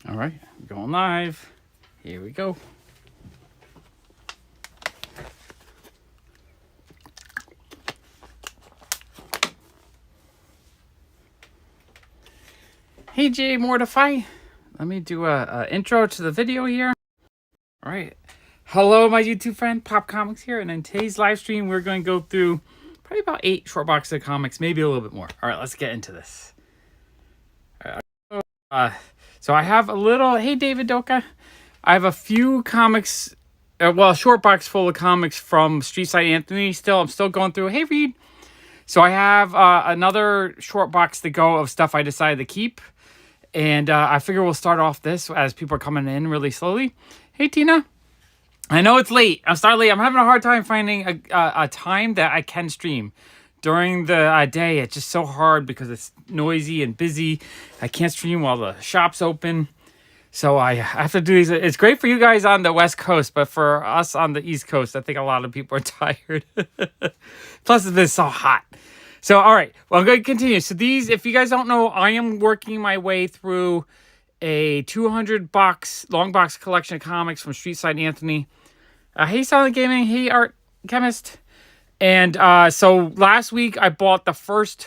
All right, going live. Here we go. Hey, Jay Mortify. Let me do a intro to the video here. All right. Hello, my YouTube friend, Pop Comics here. And in today's live stream, we're going to go through probably about 8 short boxes of comics, maybe a little bit more. All right, let's get into this. All right, so I have a little, hey, David Doka. I have a few comics, a short box full of comics from Streetside Anthony still. I'm still going through. Hey, Reed. So I have another short box to go of stuff I decided to keep. And I figure we'll start off this as people are coming in really slowly. Hey, Tina. I know it's late. I'm starting late. I'm having a hard time finding a time that I can stream. During the day, it's just so hard because it's noisy and busy. I can't stream while the shop's open. So I have to do these. It's great for you guys on the West Coast, but for us on the East Coast, I think a lot of people are tired. Plus, it's been so hot. So, all right. Well, I'm going to continue. So these, if you guys don't know, I am working my way through a 200-box, long box collection of comics from Streetside Anthony. Hey, Silent Gaming. Hey, Art Chemist. And so last week, I bought the first,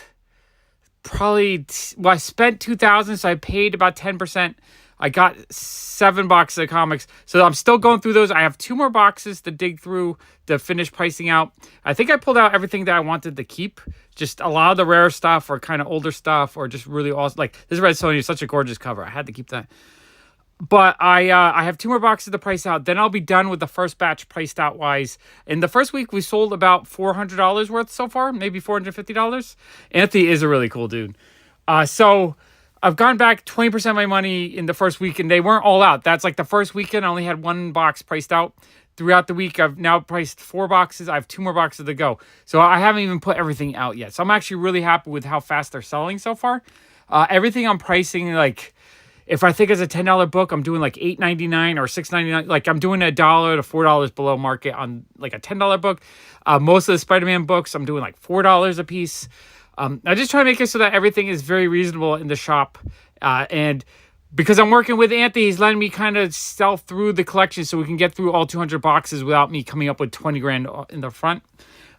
I spent $2,000, so I paid about 10%. I got 7 boxes of comics. So I'm still going through those. I have 2 more boxes to dig through to finish pricing out. I think I pulled out everything that I wanted to keep. Just a lot of the rare stuff or kind of older stuff or just really awesome. Like this Red Sonja is such a gorgeous cover. I had to keep that. But I have 2 more boxes to price out. Then I'll be done with the first batch priced out wise. In the first week, we sold about $400 worth so far. Maybe $450. Anthony is a really cool dude. So I've gone back 20% of my money in the first week, and they weren't all out. That's like the first weekend. I only had 1 box priced out. Throughout the week, I've now priced 4 boxes. I have 2 more boxes to go. So I haven't even put everything out yet. So I'm actually really happy with how fast they're selling so far. Everything I'm pricing, like, if I think it's a $10 book, I'm doing like $8.99 or $6.99. Like, I'm doing $1 to $4 below market on like a $10 book. Most of the Spider-Man books, I'm doing like $4 a piece. I just try to make it so that everything is very reasonable in the shop. And because I'm working with Anthony, he's letting me kind of sell through the collection so we can get through all 200 boxes without me coming up with 20 grand in the front.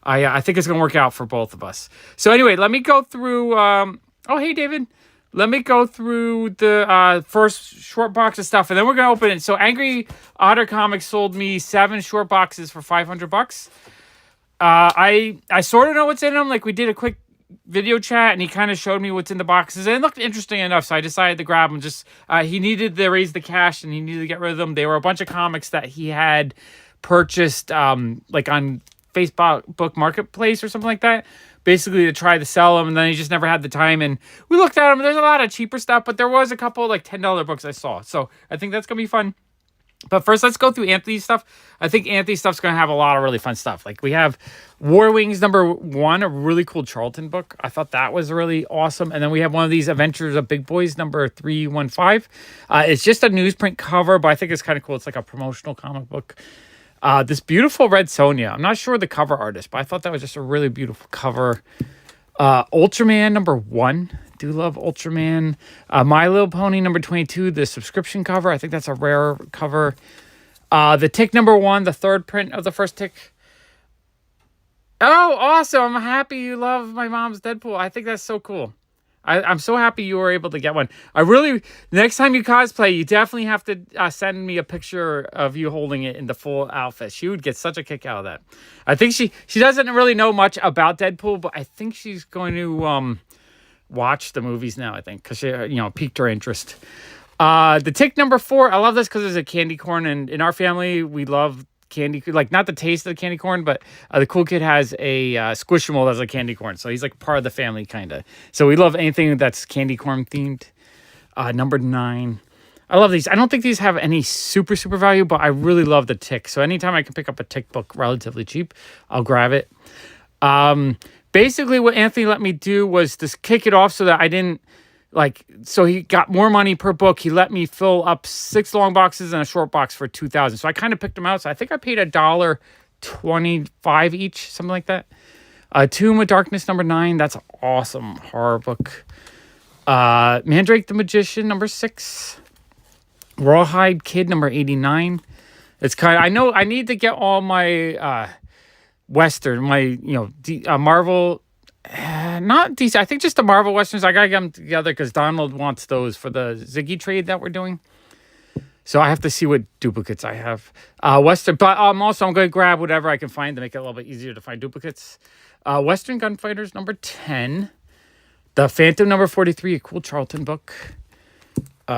I think it's going to work out for both of us. So anyway, let me go through... oh, hey, David. Let me go through the first short box of stuff, and then we're going to open it. So Angry Otter Comics sold me 7 short boxes for $500. I sort of know what's in them. Like, we did a quick video chat, and he kind of showed me what's in the boxes, and it looked interesting enough, so I decided to grab them. Just he needed to raise the cash, and he needed to get rid of them. They were a bunch of comics that he had purchased like on Facebook Marketplace or something like that, basically to try to sell them, and then he just never had the time. And we looked at them. There's a lot of cheaper stuff, but there was a couple like $10 books I saw, so I think that's gonna be fun. But first, let's go through Anthony's stuff. I think Anthony's stuff's going to have a lot of really fun stuff. Like, we have War Wings #1, a really cool Charlton book. I thought that was really awesome. And then we have one of these Adventures of Big Boys #315. It's just a newsprint cover, but I think it's kind of cool. It's like a promotional comic book. This beautiful Red Sonja. I'm not sure the cover artist, but I thought that was just a really beautiful cover. Ultraman #1. Do love Ultraman. My Little Pony #22, the subscription cover. I think that's a rare cover. The Tick #1, the third print of the first Tick. Oh, awesome. I'm happy you love my mom's Deadpool. I think that's so cool. I'm so happy you were able to get one. Next time you cosplay, you definitely have to send me a picture of you holding it in the full outfit. She would get such a kick out of that. I think she doesn't really know much about Deadpool, but I think she's going to watch the movies now, I think, because she, piqued her interest. The Tick #4, I love this because it's a candy corn, and in our family, we love candy, like not the taste of the candy corn, but the cool kid has a Squishmallow as a candy corn, so he's like part of the family, kind of. So we love anything that's candy corn themed. #9. I love these. I don't think these have any super value, but I really love the Tick. So anytime I can pick up a Tick book relatively cheap, I'll grab it. Basically, what Anthony let me do was to kick it off so that I didn't, so he got more money per book. He let me fill up 6 long boxes and a short box for $2,000. So I kind of picked them out. So I think I paid $1.25 each, something like that. Tomb of Darkness #9. That's an awesome horror book. Mandrake the Magician #6. Rawhide Kid number 89. It's kind of, I know I need to get all my Western, my, Marvel, not DC, I think just the Marvel Westerns. I gotta get them together because Donald wants those for the Ziggy trade that we're doing. So I have to see what duplicates I have. Western, but also I'm going to grab whatever I can find to make it a little bit easier to find duplicates. Western Gunfighters number 10. The Phantom number 43, a cool Charlton book.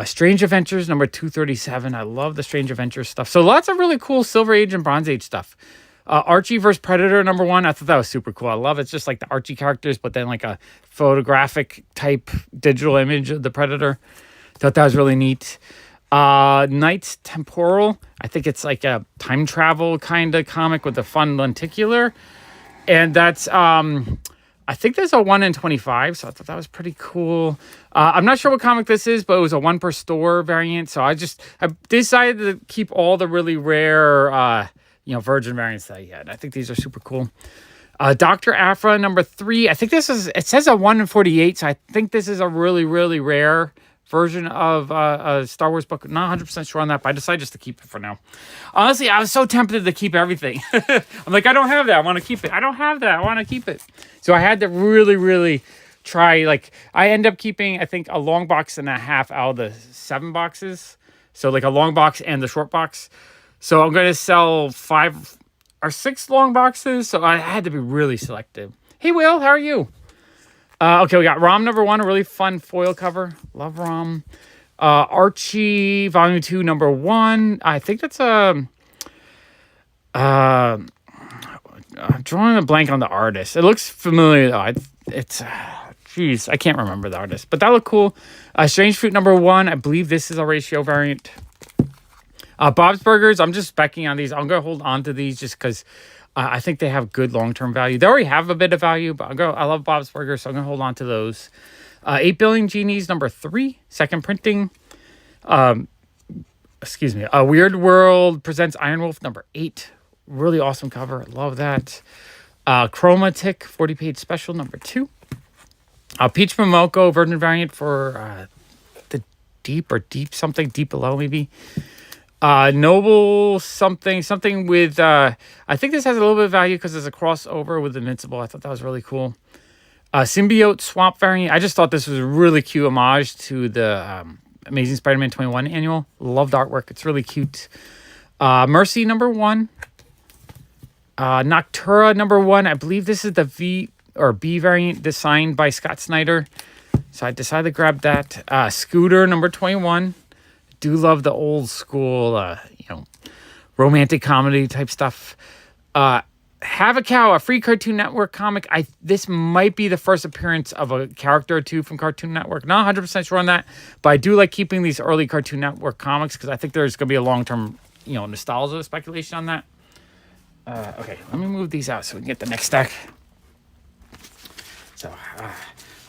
Strange Adventures number 237. I love the Strange Adventures stuff. So lots of really cool Silver Age and Bronze Age stuff. Archie vs. Predator number 1. I thought that was super cool. I love it. It's just like the Archie characters, but then like a photographic type digital image of the Predator. Thought that was really neat. Knights Temporal. I think it's like a time travel kind of comic with a fun lenticular. And that's, I think there's a 1 in 25, so I thought that was pretty cool. I'm not sure what comic this is, but it was a 1 per store variant. So I decided to keep all the really rare, Virgin variants that I had. I think these are super cool. Dr. Aphra number 3. I think it says a 1 in 48, so I think this is a really, really rare version of a Star Wars book. Not 100% sure on that, but I decided just to keep it for now. Honestly, I was so tempted to keep everything. I'm like, I don't have that. I want to keep it. I don't have that. I want to keep it. So I had to really, really try. Like, I end up keeping, I think, a long box and a half out of the 7 boxes. So like a long box and the short box. So I'm going to sell 5 or 6 long boxes. So I had to be really selective. Hey, Will, how are you? Okay, we got ROM number 1, a really fun foil cover. Love ROM. Archie Volume 2 number 1. I think that's I'm drawing a blank on the artist. It looks familiar though. Jeez, I can't remember the artist, but that looked cool. Strange Fruit number 1. I believe this is a ratio variant. Bob's Burgers. I'm just specking on these. I'm gonna hold on to these just because I think they have good long-term value. They already have a bit of value, but I love Bob's Burgers, so I'm going to hold on to those. 8 Billion Genies, number 3, second printing. Weird World presents Iron Wolf, number 8. Really awesome cover. I love that. Chromatic, 40-page special, number 2. Peach Momoko, Virgin variant for the Deep Below, maybe. Noble something with, I think this has a little bit of value because there's a crossover with Invincible. I thought that was really cool. Symbiote Swamp variant. I just thought this was a really cute homage to the Amazing Spider-Man 21 annual. Love the artwork. It's really cute. Mercy number 1. Noctura number 1. I believe this is the V or B variant designed by Scott Snyder. So I decided to grab that. Scooter number 21. Do love the old school, romantic comedy type stuff. Have a Cow, a free Cartoon Network comic. This might be the first appearance of a character or two from Cartoon Network. Not 100% sure on that, but I do like keeping these early Cartoon Network comics because I think there's going to be a long-term, nostalgia speculation on that. Okay, let me move these out so we can get the next stack. So,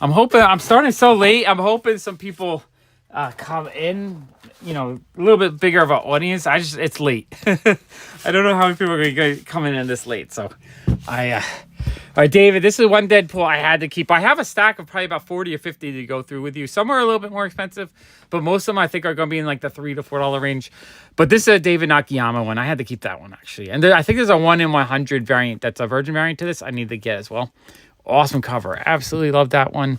I'm hoping, I'm starting so late, I'm hoping some people come in, a little bit bigger of an audience. It's late. I don't know how many people are going to come in this late. So all right, David, this is one Deadpool I had to keep. I have a stack of probably about 40 or 50 to go through with you. Some are a little bit more expensive, but most of them I think are going to be in like the $3 to $4 range. But this is a David Nakayama one. I had to keep that one actually. And I think there's a 1 in 100 variant that's a Virgin variant to this I need to get as well. Awesome cover. Absolutely love that one.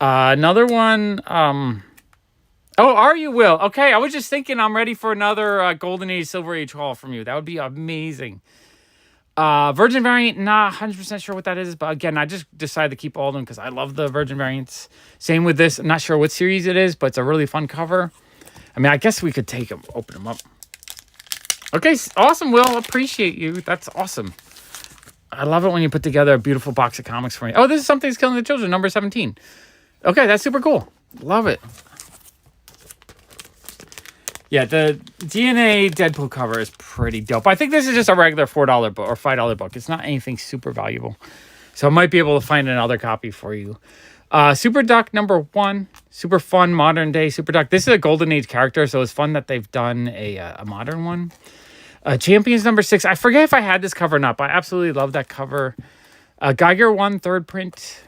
Another one, oh, are you, Will? Okay, I was just thinking I'm ready for another Golden Age, Silver Age haul from you. That would be amazing. Virgin variant, not 100% sure what that is. But again, I just decided to keep all of them because I love the Virgin variants. Same with this. I'm not sure what series it is, but it's a really fun cover. I mean, I guess we could take them, open them up. Okay, awesome, Will. Appreciate you. That's awesome. I love it when you put together a beautiful box of comics for me. Oh, this is Something's Killing the Children, number 17. Okay, that's super cool. Love it. Yeah, the DNA Deadpool cover is pretty dope. I think this is just a regular $4 book or $5 book. It's not anything super valuable. So I might be able to find another copy for you. Super Duck number 1. Super fun modern day Super Duck. This is a Golden Age character, so it's fun that they've done a modern one. Champions number 6. I forget if I had this cover or not, but I absolutely love that cover. Geiger 1, third print.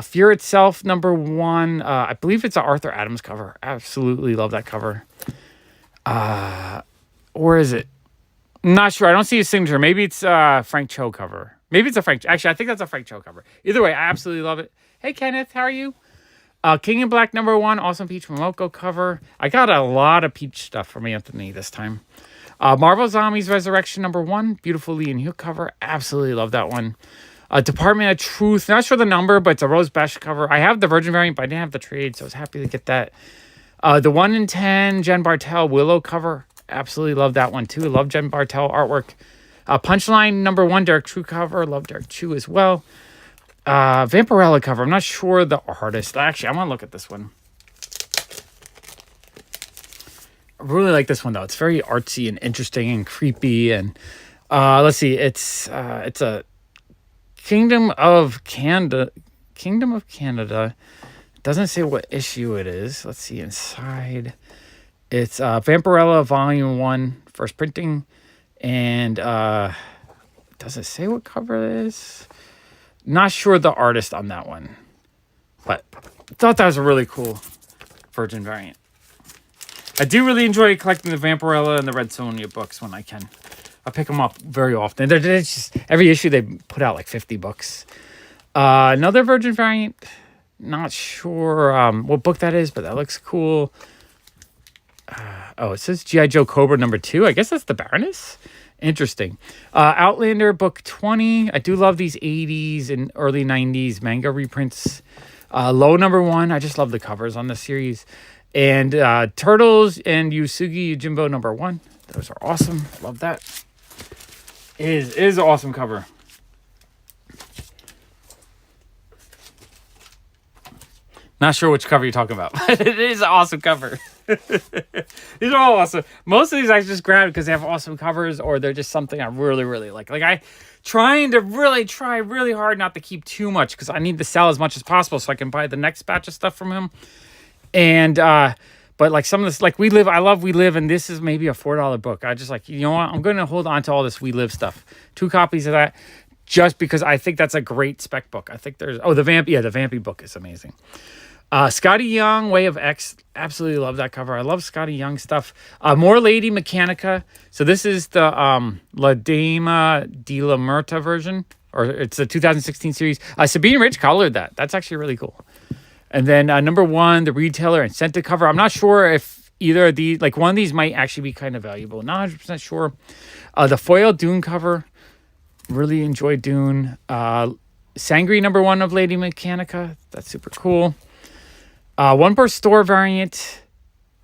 Fear Itself number 1. I believe it's an Arthur Adams cover. Absolutely love that cover. Or is it? Not sure. I don't see his signature. Maybe it's Frank Cho cover. Maybe it's a Frank. Actually, I think that's a Frank Cho cover. Either way, I absolutely love it. Hey, Kenneth, how are you? King in Black #1, awesome Peach Momoko cover. I got a lot of Peach stuff from Anthony this time. Marvel Zombies Resurrection #1, beautiful Lee and Hugh cover. Absolutely love that one. Department of Truth, not sure the number, but it's a Rose Besh cover. I have the Virgin variant, but I didn't have the trade, so I was happy to get that. The 1 in 10 Jen Bartel Willow cover. Absolutely love that one too. Love Jen Bartel artwork. Punchline #1 Derek Chu cover. Love Derek Chu as well. Vampirella cover. I'm not sure the artist. Actually, I want to look at this one. I really like this one though. It's very artsy and interesting and creepy. And let's see. It's a Kingdom of Canada. Doesn't say what issue it is. Let's see inside. It's Vampirella Volume 1, first printing. And does it say what cover it is? Not sure the artist on that one. But thought that was a really cool Virgin variant. I do really enjoy collecting the Vampirella and the Red Sonja books when I can. I pick them up very often. They're just, every issue they put out like 50 books. Another Virgin variant. Not sure what book that is, but that looks cool. It says G.I. Joe Cobra #2. I guess that's the Baroness. Interesting. Outlander book 20. I do love these 80s and early 90s manga reprints. Low #1. I just love the covers on this series. And Turtles and Yusugi Yojimbo #1. Those are awesome. Love that. It is an awesome cover. Not sure which cover you're talking about, but it is an awesome cover. These are all awesome. Most of these I just grabbed because they have awesome covers or they're just something I really, really like. Like I try really hard not to keep too much because I need to sell as much as possible so I can buy the next batch of stuff from him. And but like some of this, like I love We Live, and this is maybe a $4 book. I just like, you know what? I'm going to hold on to all this We Live stuff. 2 copies of that just because I think that's a great spec book. I think there's, the Vampy book is amazing. Scotty Young, Way of X. Absolutely love that cover. I love Scotty Young stuff. More Lady Mechanica. So this is the La Dama de la Murta version. Or it's the 2016 series. Sabine Rich colored that. That's actually really cool. And then #1, the Retailer and Scented cover. I'm not sure if either of these, like one of these might actually be kind of valuable. Not 100% sure. The foil Dune cover. Really enjoyed Dune. Sangri #1 of Lady Mechanica. That's super cool. One per store variant.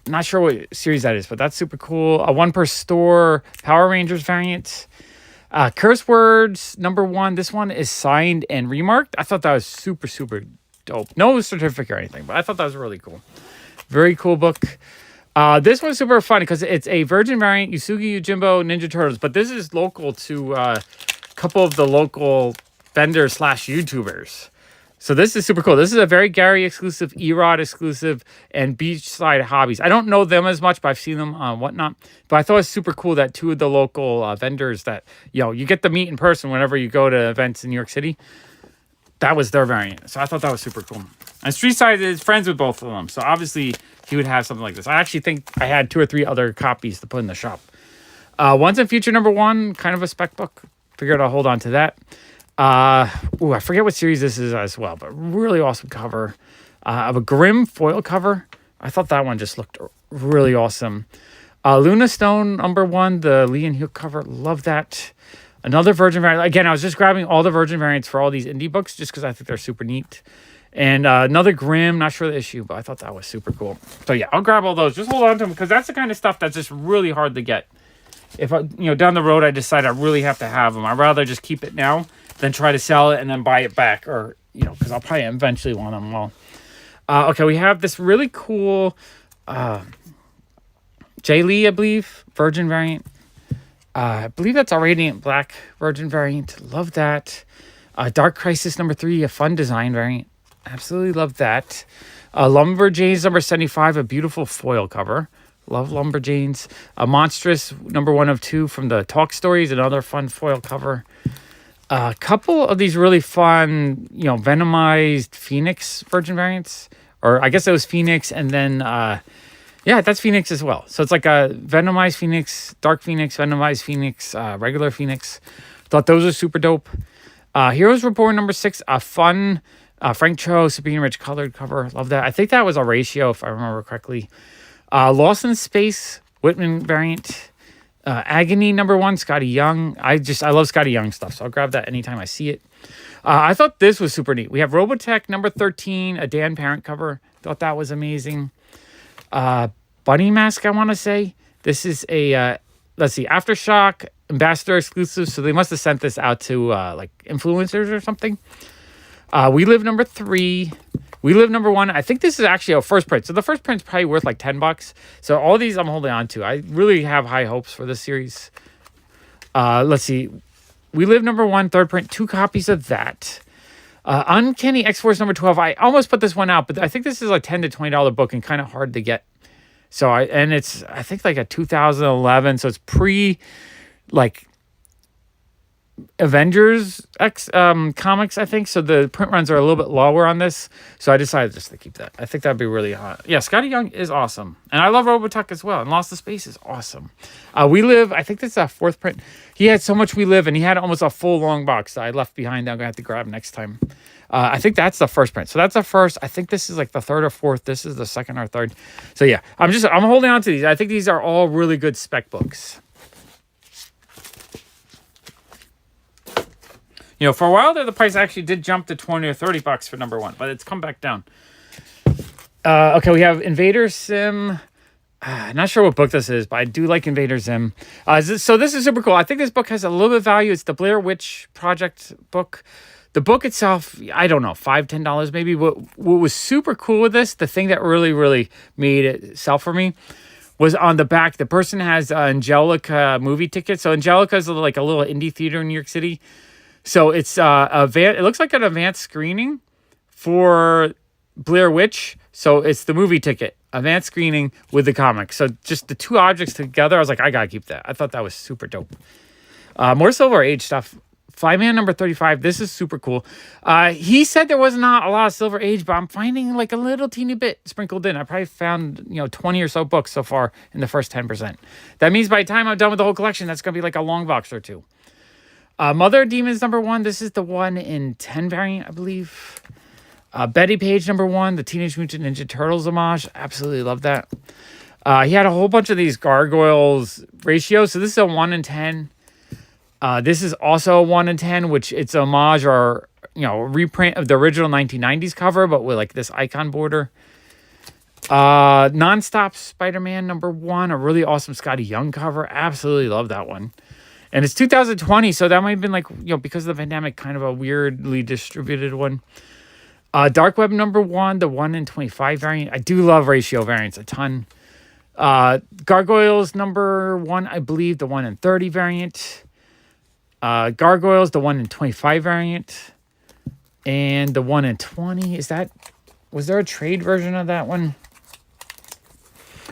Not sure what series that is, but that's super cool. A one per store Power Rangers variant. Curse Words #1. This one is signed and remarked. I thought that was super, super dope. No certificate or anything, but I thought that was really cool. Very cool book. This one's super fun because it's a Virgin variant, Yusugi Yojimbo Ninja Turtles, but this is local to a couple of the local vendors / YouTubers. So this is super cool. This is a very Gary exclusive, Erod exclusive, and Beachside Hobbies. I don't know them as much, but I've seen them on whatnot. But I thought it was super cool that 2 of the local vendors that, you get to meet in person whenever you go to events in New York City. That was their variant. So I thought that was super cool. And Streetside is friends with both of them. So obviously he would have something like this. I actually think I had 2 or 3 other copies to put in the shop. Once in Future #1, kind of a spec book. Figured I'll hold on to that. I forget what series this is as well, but really awesome cover. Of a Grimm foil cover. I thought that one just looked really awesome. Luna Stone #1, the Lee and Hugh cover. Love that. Another Virgin variant. Again, I was just grabbing all the Virgin variants for all these indie books just because I think they're super neat. And another Grimm, not sure the issue, but I thought that was super cool. So yeah, I'll grab all those. Just hold on to them because that's the kind of stuff that's just really hard to get. If I, down the road I decide I really have to have them, I'd rather just keep it now than try to sell it and then buy it back, or because I'll probably eventually want them all. Okay, we have this really cool Jay Lee, I believe, Virgin variant. I believe that's a Radiant Black Virgin variant. Love that. Dark Crisis #3, a fun design variant. Absolutely love that. Lumberjanes #75, a beautiful foil cover. Love Lumberjanes. Monstrous #1 of 2 from the Talk Stories, another fun foil cover. A couple of these really fun, Venomized Phoenix Virgin variants. Or I guess it was Phoenix and then, Yeah, that's Phoenix as well. So it's like a Venomized Phoenix, Dark Phoenix, Venomized Phoenix, regular Phoenix. Thought those were super dope. Heroes Reborn number 6, a fun Frank Cho, Sabine Rich colored cover. Love that. I think that was a ratio, if I remember correctly. Lost in Space, Whitman variant. Agony number 1, Scotty Young. I love Scotty Young stuff, so I'll grab that anytime I see it. I thought this was super neat. We have Robotech number 13, a Dan Parent cover. Thought that was amazing. Bunny Mask, I want to say. This is a, let's see, Aftershock Ambassador exclusive. So they must have sent this out to like influencers or something. We Live number 3. We Live number 1. I think this is actually a first print. So the first print's probably worth like $10. So all these I'm holding on to. I really have high hopes for this series. Let's see. We Live number 1, third print, 2 copies of that. Uncanny X-Force number 12. I almost put this one out, but I think this is a $10 to $20 book and kind of hard to get. So it's I think like a 2011. So it's pre like Avengers X comics, I think. So the print runs are a little bit lower on this. So I decided just to keep that. I think that'd be really hot. Yeah, Scotty Young is awesome. And I love Robotech as well. And Lost in Space is awesome. We Live, I think this is a 4th print. He had so much We Live, and he had almost a full long box that I left behind that I'm going to have to grab next time. I think that's the first print. So that's the first. I think this is like the 3rd or 4th. This is the 2nd or 3rd. So yeah, I'm holding on to these. I think these are all really good spec books. You know, for a while there, the price actually did jump to $20 or $30 for number 1, but it's come back down. Okay, we have Invader Sim. Not sure what book this is, but I do like Invader Zim. So this is super cool. I think this book has a little bit of value. It's the Blair Witch Project book. The book itself, I don't know, $5, $10 maybe. What was super cool with this, the thing that really, really made it sell for me, was on the back. The person has Angelica movie tickets. So Angelica is like a little indie theater in New York City. So it's it looks like an advanced screening for Blair Witch. So it's the movie ticket, advanced screening with the comic. So just the 2 objects together, I was like, I gotta keep that. I thought that was super dope. More Silver Age stuff. Flyman number 35. This is super cool. He said there was not a lot of Silver Age, but I'm finding like a little teeny bit sprinkled in. I probably found 20 or so books so far in the first 10%. That means by the time I'm done with the whole collection, that's gonna be like a long box or 2. Mother Demons number 1. This is the 1 in 10 variant, I believe. Betty Page number 1, the Teenage Mutant Ninja Turtles homage. Absolutely love that. He had a whole bunch of these gargoyles ratios. So this is a 1 in 10. This is also a 1 in 10, which it's a homage or a reprint of the original 1990s cover, but with like this icon border. Nonstop Spider-Man number 1, a really awesome Scotty Young cover. Absolutely love that one. And it's 2020, so that might have been like, because of the pandemic, kind of a weirdly distributed one. Dark Web number 1, the 1 in 25 variant. I do love ratio variants a ton. Gargoyles number 1, I believe, the 1 in 30 variant. Gargoyles, the 1 in 25 variant. And the 1 in 20. Was there a trade version of that one?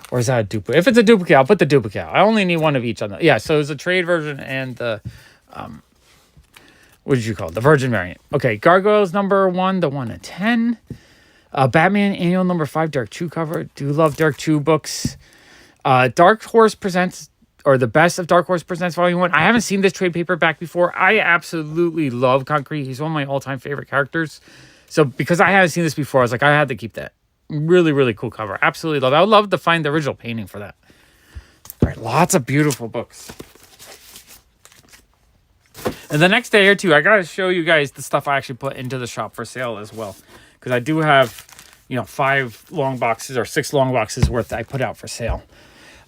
Or is that a duplicate? If it's a duplicate, I'll put the duplicate. I only need 1 of each on the... Yeah, so it's a trade version and the... what did you call it? The Virgin variant. Okay, Gargoyles number 1, the 1 in 10. Batman Annual number 5, Derek Chu cover. Do love Derek Chu books. Dark Horse Presents, or the Best of Dark Horse Presents Volume 1. I haven't seen this trade paperback before. I absolutely love Concrete. He's one of my all-time favorite characters. So because I haven't seen this before, I was like, I had to keep that. Really, really cool cover. Absolutely love it. I would love to find the original painting for that. All right, lots of beautiful books. And the next day or two, I got to show you guys the stuff I actually put into the shop for sale as well. Because I do have, 5 long boxes or 6 long boxes worth that I put out for sale.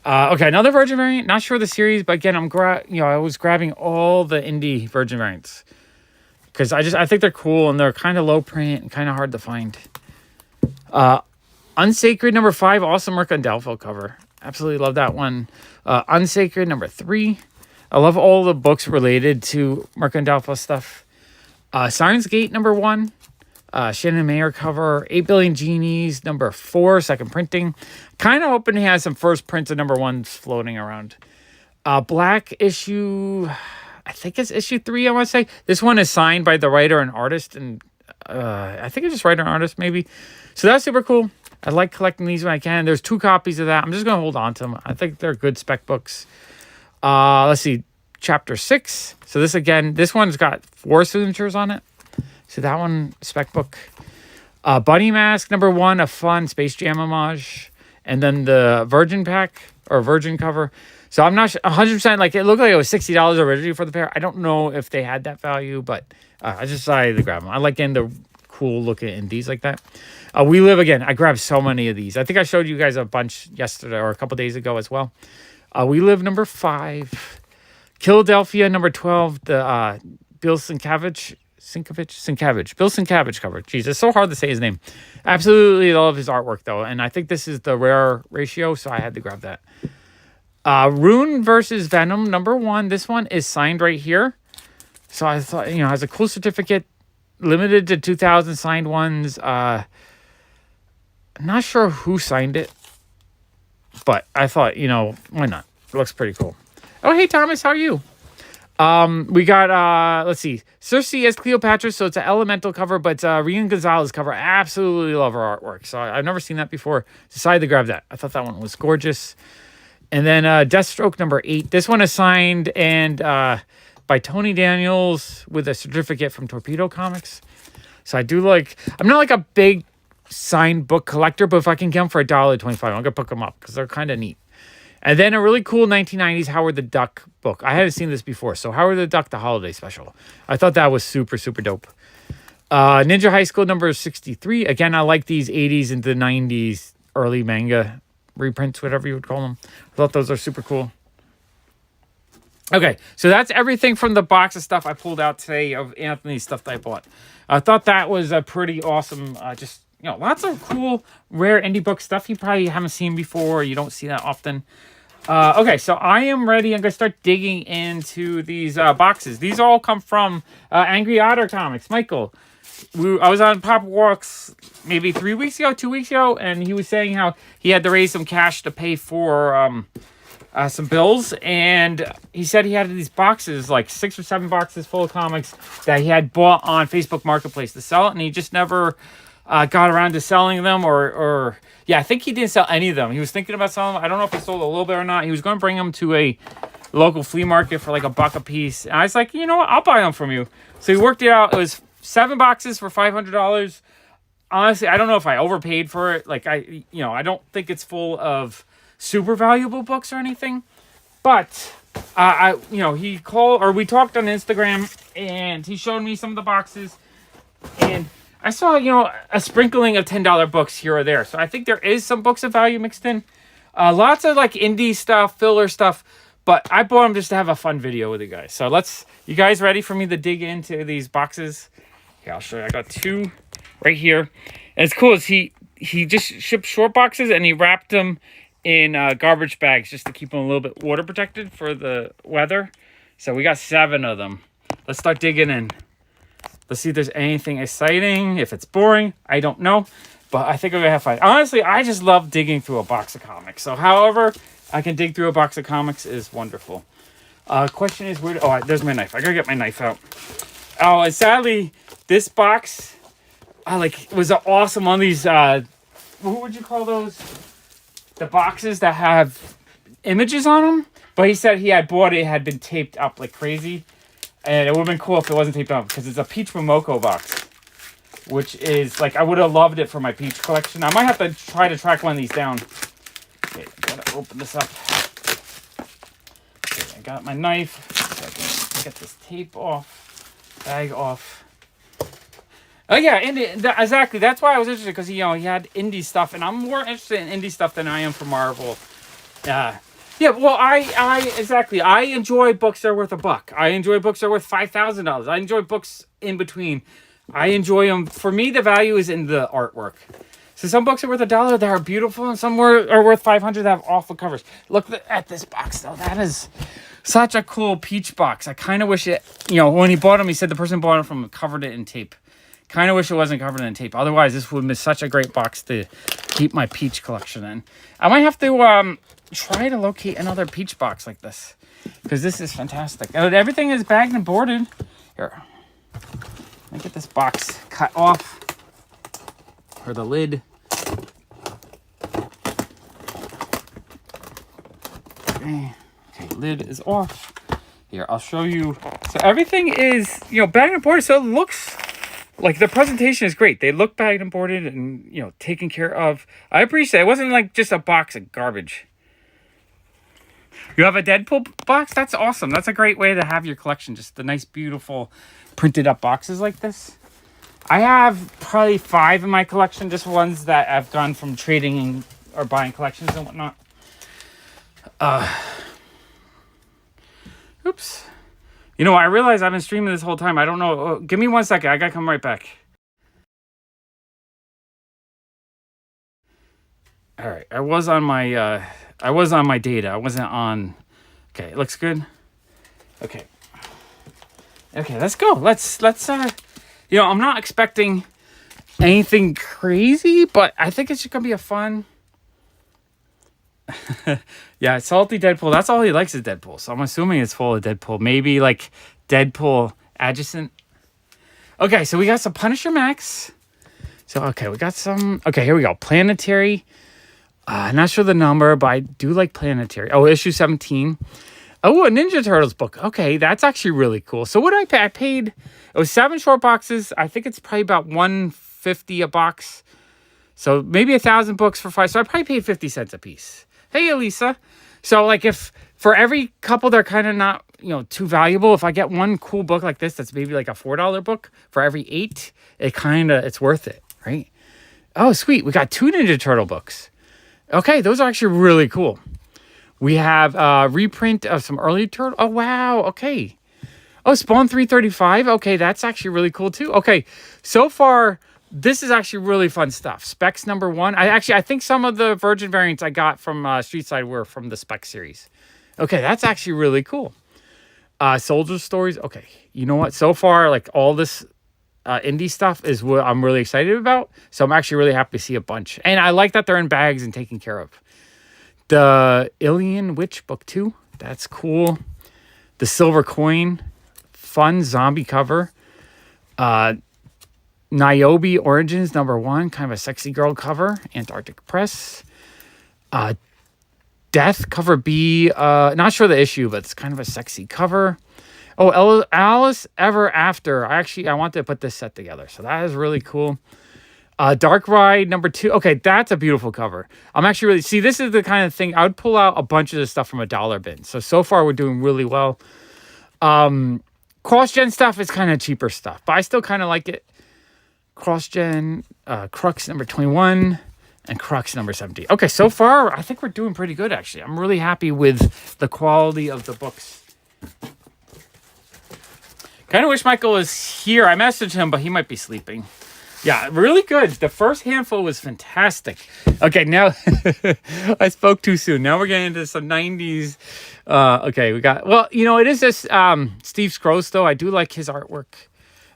Okay, another Virgin variant. Not sure the series, but again, I was grabbing all the indie Virgin variants. Because I think they're cool and they're kind of low print and kind of hard to find. Unsacred number 5, awesome Mercandalfo cover. Absolutely love that one. Unsacred number 3. I love all the books related to Mercandalfo stuff. Science Gate number 1. Shannon Mayer cover. 8 Billion Genies number 4, second printing. Kind of hoping he has some first prints of number 1s floating around. Black issue, I think it's issue 3, I want to say. This one is signed by the writer and artist, and I think it's just writer and artist maybe. So that's super cool. I like collecting these when I can. There's 2 copies of that. I'm just going to hold on to them. I think they're good spec books. Let's see. Chapter 6. So this one's got 4 signatures on it. So that one, spec book. Bunny Mask, number 1, a fun Space Jam homage. And then the Virgin pack, or Virgin cover. So I'm not 100%, like, it looked like it was $60 originally for the pair. I don't know if they had that value, but I just decided to grab them. I like getting the cool looking indies like that. We Live, again, I grabbed so many of these. I think I showed you guys a bunch yesterday or a couple days ago as well. We Live, number 5. Philadelphia, number 12, the Bill Sienkiewicz cover. Jeez, it's so hard to say his name. Absolutely love his artwork, though. And I think this is the rare ratio, so I had to grab that. Rune versus Venom, number 1. This one is signed right here. So I thought, has a cool certificate. Limited to 2,000 signed ones. I'm not sure who signed it. But I thought, why not? It looks pretty cool. Oh, hey, Thomas, how are you? We got, let's see, Cersei as Cleopatra, so it's an Elemental cover, but Rian Gonzalez cover. I absolutely love her artwork, so I've never seen that before. Decided to grab that. I thought that one was gorgeous. And then Deathstroke, number 8. This one is signed and by Tony Daniels with a certificate from Torpedo Comics. So I do like, I'm not like a big signed book collector, but if I can get them for $1.25, I'm going to pick them up because they're kind of neat. And then a really cool 1990s Howard the Duck book. I haven't seen this before. So Howard the Duck, the holiday special. I thought that was super, super dope. Ninja High School number 63. Again, I like these 80s into 90s early manga reprints, whatever you would call them. I thought those are super cool. Okay, so that's everything from the box of stuff I pulled out today of Anthony's stuff that I bought. I thought that was a pretty awesome, lots of cool, rare indie book stuff you probably haven't seen before. You don't see that often. Okay, so I am ready. I'm going to start digging into these boxes. These all come from Angry Otter Comics. Michael, I was on Pop Walks maybe 2 weeks ago, and he was saying how he had to raise some cash to pay for some bills, and he said he had these boxes, like 6 or 7 boxes full of comics that he had bought on Facebook Marketplace to sell it, and he just never got around to selling them, or I think he didn't sell any of them. He was thinking about selling them. I don't know if he sold a little bit or not. He was going to bring them to a local flea market for like $1 a piece, and I was like, you know what, I'll buy them from you. So he worked it out. It was 7 boxes for $500. Honestly, I don't know if I overpaid for it. Like, I don't think it's full of super valuable books or anything, but he called, or we talked on Instagram, and he showed me some of the boxes, and I saw a sprinkling of $10 books here or there. So I think there is some books of value mixed in, lots of like indie stuff, filler stuff, but I bought them just to have a fun video with you guys. So you guys ready for me to dig into these boxes? Here, I'll show you. I got 2 right here, and it's cool. He just shipped short boxes, and he wrapped them in garbage bags just to keep them a little bit water protected for the weather. So we got 7 of them. Let's start digging in. Let's see if there's anything exciting. If it's boring, I don't know, but I think we're gonna have fun. Honestly, I just love digging through a box of comics. So however I can dig through a box of comics is wonderful. Question is where? There's my knife. I gotta get my knife out. Oh, and sadly, this box, was awesome on these. What would you call those? The boxes that have images on them. But he said he had bought it, had been taped up like crazy. And it would have been cool if it wasn't taped up, because it's a Peach Momoko box. Which is, I would have loved it for my Peach collection. I might have to try to track one of these down. Okay, I gotta open this up. Okay, I got my knife. So I can get this tape off. Bag off. Oh yeah, exactly. That's why I was interested, because he had indie stuff, and I'm more interested in indie stuff than I am for Marvel. Yeah, well, I enjoy books that are worth $1. I enjoy books that are worth $5,000. I enjoy books in between. I enjoy them. For me, the value is in the artwork. So some books are worth $1 that are beautiful, and some are worth $500 that have awful covers. Look at this box, though. That is such a cool Peach box. I kind of wish it, when he bought them, he said the person bought it from him covered it in tape. Kind of wish it wasn't covered in tape. Otherwise, this would be such a great box to keep my Peach collection in. I might have to try to locate another Peach box like this, because this is fantastic. Everything is bagged and boarded. Here, let me get this box cut off, or the lid. Okay, lid is off. Here, I'll show you. So everything is, bagged and boarded. So it looks like the presentation is great. They look bagged and boarded and, taken care of. I appreciate it. It wasn't like just a box of garbage. You have a Deadpool box? That's awesome. That's a great way to have your collection. Just the nice, beautiful, printed up boxes like this. I have probably 5 in my collection. Just ones that I've gone from trading or buying collections and whatnot. Oops. I realize I've been streaming this whole time. I don't know. Oh, give me 1 second. I gotta come right back. All right. I was on my data. I wasn't on. Okay, it looks good. Okay. Okay, let's go. Let's I'm not expecting anything crazy, but I think it's just gonna be a fun. Yeah, salty Deadpool. That's all he likes is Deadpool. So I'm assuming it's full of Deadpool. Maybe like Deadpool adjacent. Okay, so we got some Punisher Max. So, okay, we got some. Okay, here we go. Planetary. Not sure the number, but I do like Planetary. Oh, issue 17. Oh, a Ninja Turtles book. Okay, that's actually really cool. So what did I pay? I paid, it was 7 short boxes. I think it's probably about $150 a box. So maybe 1,000 books for 5. So I probably paid 50 cents a piece. Hey, Elisa. So like if for every couple they're kind of not, too valuable, if I get one cool book like this, that's maybe like a $4 book for every 8, it's worth it, right? Oh, sweet. We got 2 Ninja Turtle books. Okay, those are actually really cool. We have a reprint of some early Turtle. Oh, wow. Okay. Oh, Spawn 335. Okay, that's actually really cool too. Okay, so far, this is actually really fun stuff. Specs number 1. I think some of the Virgin variants I got from Streetside were from the Spec series. Okay, that's actually really cool. Soldier Stories. Okay, you know what? So far, like all this indie stuff is what I'm really excited about. So I'm actually really happy to see a bunch. And I like that they're in bags and taken care of. The Alien Witch Book 2. That's cool. The Silver Coin. Fun zombie cover. Niobe Origins #1. Kind of a sexy girl cover. Antarctic Press. Death cover B. Not sure the issue, but it's kind of a sexy cover. Oh, Alice Ever After. I wanted to put this set together. So that is really cool. Dark Ride #2. Okay, that's a beautiful cover. I'm actually really... See, this is the kind of thing... I would pull out a bunch of this stuff from a dollar bin. So far, we're doing really well. Cross-gen stuff is kind of cheaper stuff. But I still kind of like it. Cross-gen, Crux #21, and Crux #17. Okay, so far, I think we're doing pretty good, actually. I'm really happy with the quality of the books. Kind of wish Michael was here. I messaged him, but he might be sleeping. Yeah, really good. The first handful was fantastic. Okay, now I spoke too soon. Now we're getting into some 90s. Okay, we got... Well, it is this Steve Scrooge, though. I do like his artwork.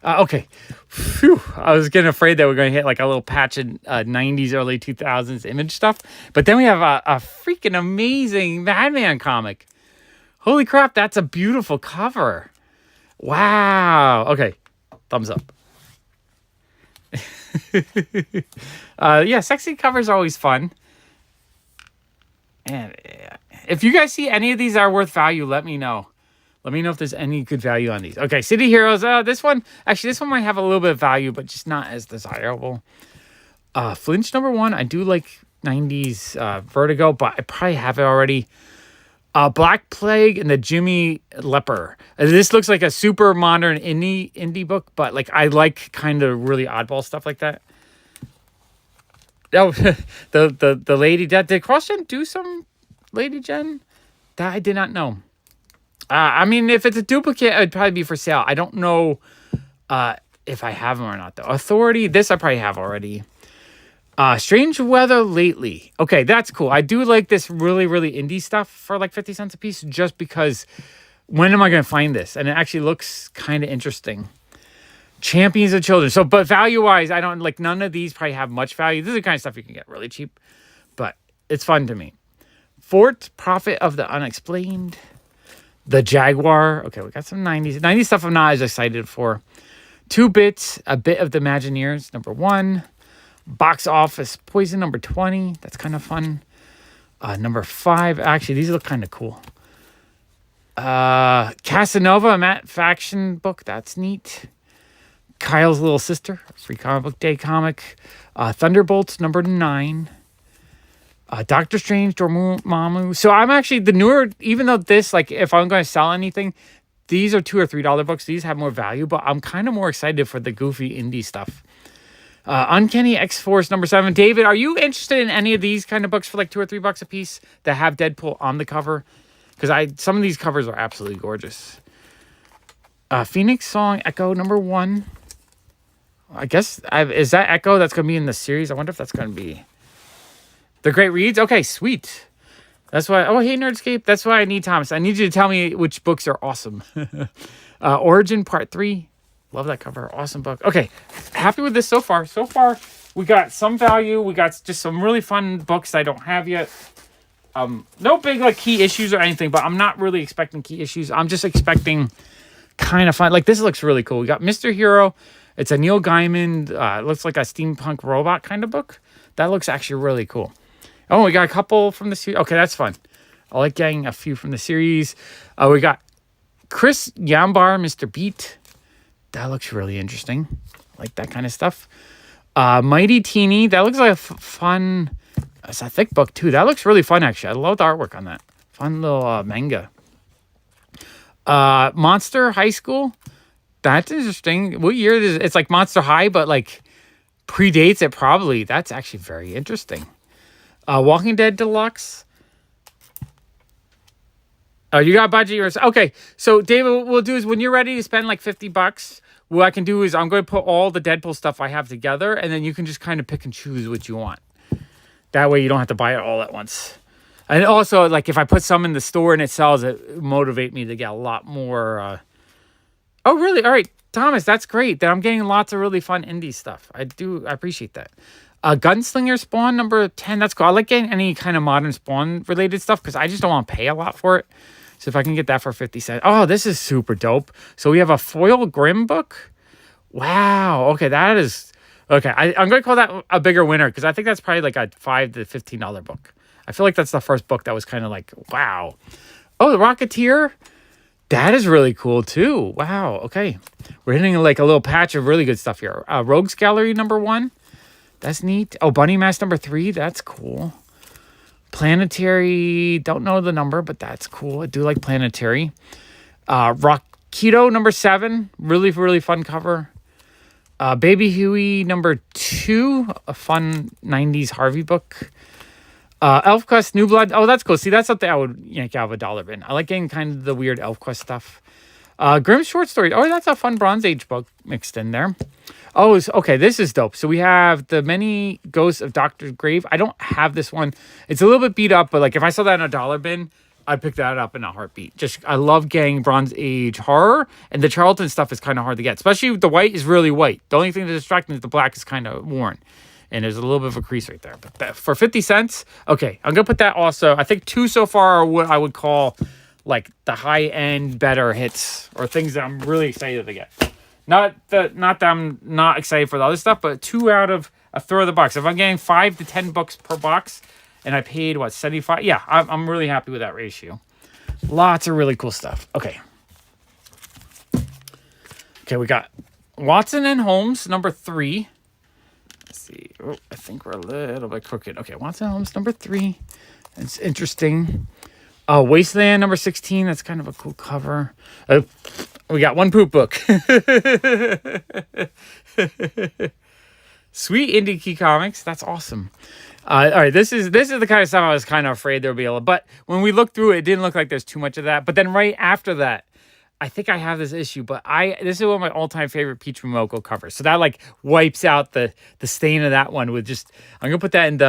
Okay. Phew. I was getting afraid that we're going to hit like a little patch in 90s, early 2000s image stuff. But then we have a freaking amazing Madman comic. Holy crap, that's a beautiful cover. Wow. Okay. Thumbs up. Yeah, sexy covers are always fun. And if you guys see any of these that are worth value, let me know. Let me know if there's any good value on these. Okay, City Heroes. This one might have a little bit of value, but just not as desirable. Flinch #1. I do like 90s Vertigo, but I probably have it already. Black Plague and the Jimmy Leper. This looks like a super modern indie book, but like I like kind of really oddball stuff like that. Oh, the Lady Death. Did CrossGen do some Lady Gen? That I did not know. I mean, if it's a duplicate, it'd probably be for sale. I don't know if I have them or not, though. Authority, this I probably have already. Strange Weather Lately. Okay, that's cool. I do like this really, really indie stuff for like 50 cents a piece just because when am I going to find this? And it actually looks kind of interesting. Champions of Children. So, but value-wise, I don't like none of these probably have much value. This is the kind of stuff you can get really cheap, but it's fun to me. Fort Prophet of the Unexplained. The Jaguar. Okay, we got some 90s. 90s stuff I'm not as excited for. 2 Bits, A Bit of the Imagineers, #1. Box Office Poison, #20. That's kind of fun. Number 5. Actually, these look kind of cool. Casanova, a Matt Faction book. That's neat. Kyle's Little Sister, free comic book day comic. Thunderbolts, number 9. Doctor Strange, Dormammu. So I'm actually the newer, even though this, like, if I'm going to sell anything, these are $2 or $3 books. These have more value, but I'm kind of more excited for the goofy indie stuff. Uncanny X-Force, number 7. David, are you interested in any of these kind of books for like $2 or $3 a piece that have Deadpool on the cover? Because some of these covers are absolutely gorgeous. Phoenix Song Echo, number 1. I guess, is that Echo that's going to be in the series? I wonder if that's going to be The Great Reads. Okay, sweet. That's why, oh, hey, Nerdscape. That's why I need Thomas. I need you to tell me which books are awesome. Origin Part 3. Love that cover. Awesome book. Okay, happy with this so far. So far, we got some value. We got just some really fun books I don't have yet. No big like key issues or anything, but I'm not really expecting key issues. I'm just expecting kind of fun. Like this looks really cool. We got Mr. Hero. It's a Neil Gaiman. It looks like a steampunk robot kind of book. That looks actually really cool. Oh, we got a couple from the series. Okay, that's fun. I like getting a few from the series. We got Chris Yambar, Mr. Beat. That looks really interesting. I like that kind of stuff. Mighty Teeny. That looks like a fun... It's a thick book, too. That looks really fun, actually. I love the artwork on that. Fun little manga. Monster High School. That's interesting. What year is it? It's like Monster High, but like predates it probably. That's actually very interesting. Walking Dead Deluxe. Oh, you got budget yours. Okay, so David, what we'll do is when you're ready to spend like $50, what I can do is I'm going to put all the Deadpool stuff I have together, and then you can just kind of pick and choose what you want. That way you don't have to buy it all at once. And also, like if I put some in the store and it sells, it motivate me to get a lot more. Oh, really? All right, Thomas, that's great. That I'm getting lots of really fun indie stuff. I appreciate that. Gunslinger Spawn, number 10. That's cool. I like getting any kind of modern Spawn related stuff because I just don't want to pay a lot for it. So if I can get that for 50 cents. Oh, this is super dope. So we have a foil Grimm book. Wow. Okay, that is... Okay, I'm going to call that a bigger winner because I think that's probably like a $5 to $15 book. I feel like that's the first book that was kind of like, wow. Oh, The Rocketeer. That is really cool too. Wow. Okay. We're hitting like a little patch of really good stuff here. Rogues Gallery, number 1. That's neat. Oh, Bunny Mask, number 3. That's cool. Planetary. Don't know the number, but that's cool. I do like Planetary. Rocketo, number 7. Really, really fun cover. Baby Huey, number 2. A fun 90s Harvey book. ElfQuest New Blood. Oh, that's cool. See, that's something I would yank out of a dollar bin. I like getting kind of the weird ElfQuest stuff. Grimm Short Stories. Oh, that's a fun Bronze Age book mixed in there. Oh, okay. This is dope. So we have The Many Ghosts of Dr. Grave. I don't have this one. It's a little bit beat up, but like if I saw that in a dollar bin, I'd pick that up in a heartbeat. I love getting Bronze Age horror, and the Charlton stuff is kind of hard to get. Especially the white is really white. The only thing that's distracting is the black is kind of worn. And there's a little bit of a crease right there. But for 50 cents, okay, I'm going to put that also. I think 2 so far are what I would call like the high-end better hits or things that I'm really excited to get. Not that I'm not excited for the other stuff, but 2 out of a third of the box. If I'm getting 5 to 10 books per box and I paid, what, 75? Yeah, I'm really happy with that ratio. Lots of really cool stuff. Okay. Okay, we got Watson and Holmes, number 3. Let's see. Oh, I think we're a little bit crooked. Okay, Watson and Holmes, number 3. It's interesting. Wasteland, number 16. That's kind of a cool cover. We got one poop book. Sweet Indie Key Comics. That's awesome. All right, this is the kind of stuff I was kind of afraid there would be a lot. But when we looked through it, it didn't look like there's too much of that. But then right after that, I think I have this issue, but this is one of my all-time favorite Peach Momoko covers. So that like wipes out the stain of that one with just, I'm going to put that in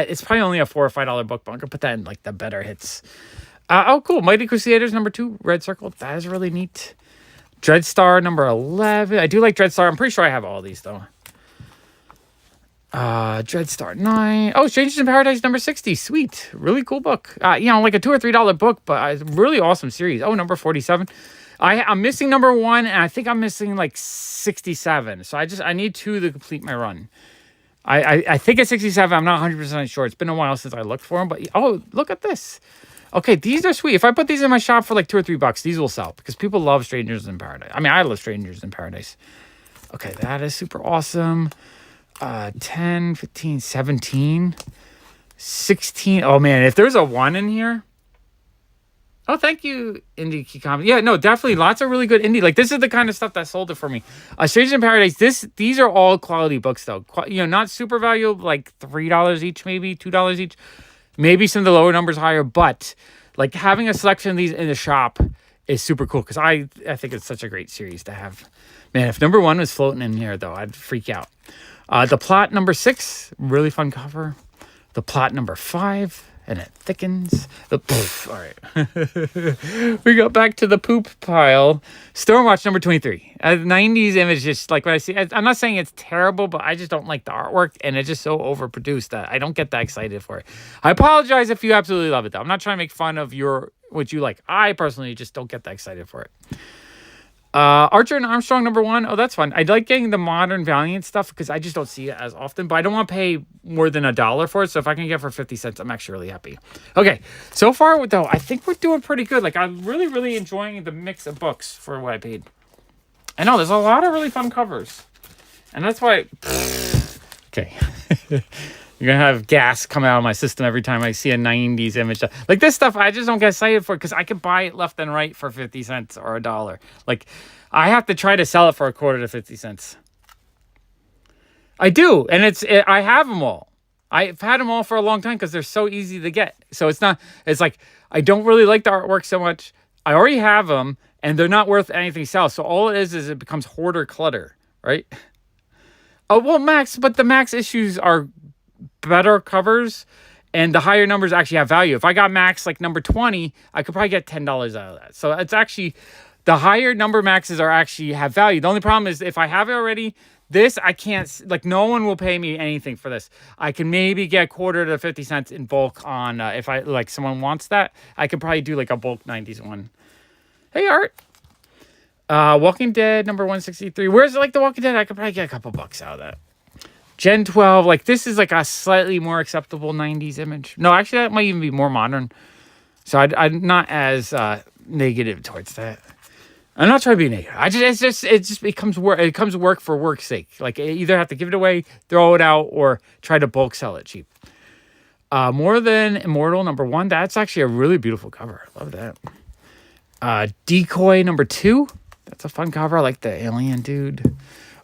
it's probably only a $4 or $5 book, but I'm going to put that in like the better hits. Oh, cool. Mighty Crusaders, number 2, Red Circle. That is really neat. Dreadstar, number 11. I do like Dreadstar. I'm pretty sure I have all these, though. Dreadstar 9. Oh, Strangers in Paradise, number 60. Sweet. Really cool book. Like a $2 or $3 book, but a really awesome series. Oh, number 47. I'm missing number 1, and I think I'm missing like 67. So I need 2 to complete my run. I think it's 67. I'm not 100% sure. It's been a while since I looked for them. But, oh, look at this. Okay, these are sweet. If I put these in my shop for like $2 or $3, these will sell because people love Strangers in Paradise. I mean, I love Strangers in Paradise. Okay, that is super awesome. 10, 15, 17, 16. Oh, man, if there's a 1 in here. Oh, thank you, Indie Key Comics. Yeah, no, definitely lots of really good indie. Like, this is the kind of stuff that sold it for me. Strangers in Paradise, these are all quality books, though. Not super valuable, like $3 each, maybe $2 each. Maybe some of the lower numbers higher, but like having a selection of these in the shop is super cool because I think it's such a great series to have. Man, if number 1 was floating in here, though, I'd freak out. The Plot number 6, really fun cover. The Plot number 5, and it thickens. All right. We go back to the poop pile. Stormwatch number 23. 90s image, just like when I see, I'm not saying it's terrible, but I just don't like the artwork, and it's just so overproduced that I don't get that excited for it. I apologize if you absolutely love it, though. I'm not trying to make fun of what you like. I personally just don't get that excited for it. Archer and Armstrong number 1. Oh, that's fun. I like getting the modern Valiant stuff because I just don't see it as often, but I don't want to pay more than $1 for it. So if I can get it for 50 cents, I'm actually really happy. Okay. So far, though, I think we're doing pretty good. Like, I'm really, really enjoying the mix of books for what I paid. I know there's a lot of really fun covers, and that's why. Okay. You're going to have gas come out of my system every time I see a 90s image. Like this stuff, I just don't get excited for because I could buy it left and right for 50 cents or $1. Like, I have to try to sell it for a quarter to 50 cents. I do. And I have them all. I've had them all for a long time because they're so easy to get. So it's like, I don't really like the artwork so much. I already have them and they're not worth anything to sell. So all it is it becomes hoarder clutter, right? Oh, well, but the Max issues are better covers and the higher numbers actually have value. If I got Max like number 20, I could probably get $10 out of that. So it's actually the higher number Maxes are actually have value. The only problem is if I have it already, this I can't, like, no one will pay me anything for this. I can maybe get a quarter to 50 cents in bulk on if I like someone wants that. I could probably do like a bulk 90s one. Hey, Art. Walking Dead number 163. Where's like the Walking Dead? I could probably get a couple bucks out of that. Gen 12, like this is like a slightly more acceptable 90s image. No, actually that might even be more modern. So I'm not as negative towards that. I'm not trying to be negative. It just becomes work. It becomes work for work's sake. Like I either have to give it away, throw it out, or try to bulk sell it cheap. More Than Immortal number 1. That's actually a really beautiful cover. Love that. Decoy number 2. That's a fun cover. I like the alien dude.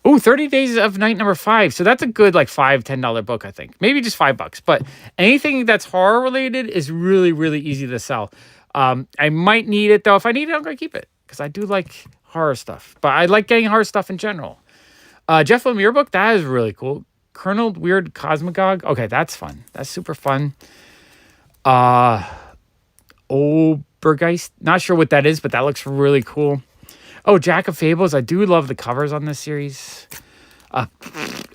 Oh, 30 Days of Night number 5. So that's a good like $5-10 book, I think. Maybe just $5. But anything that's horror related is really, really easy to sell. I might need it though. If I need it, I'm gonna keep it because I do like horror stuff. But I like getting horror stuff in general. Jeff Lemire book, that is really cool. Colonel Weird Cosmogog. Okay, that's fun. That's super fun. Obergeist. Not sure what that is, but that looks really cool. Oh, Jack of Fables. I do love the covers on this series. All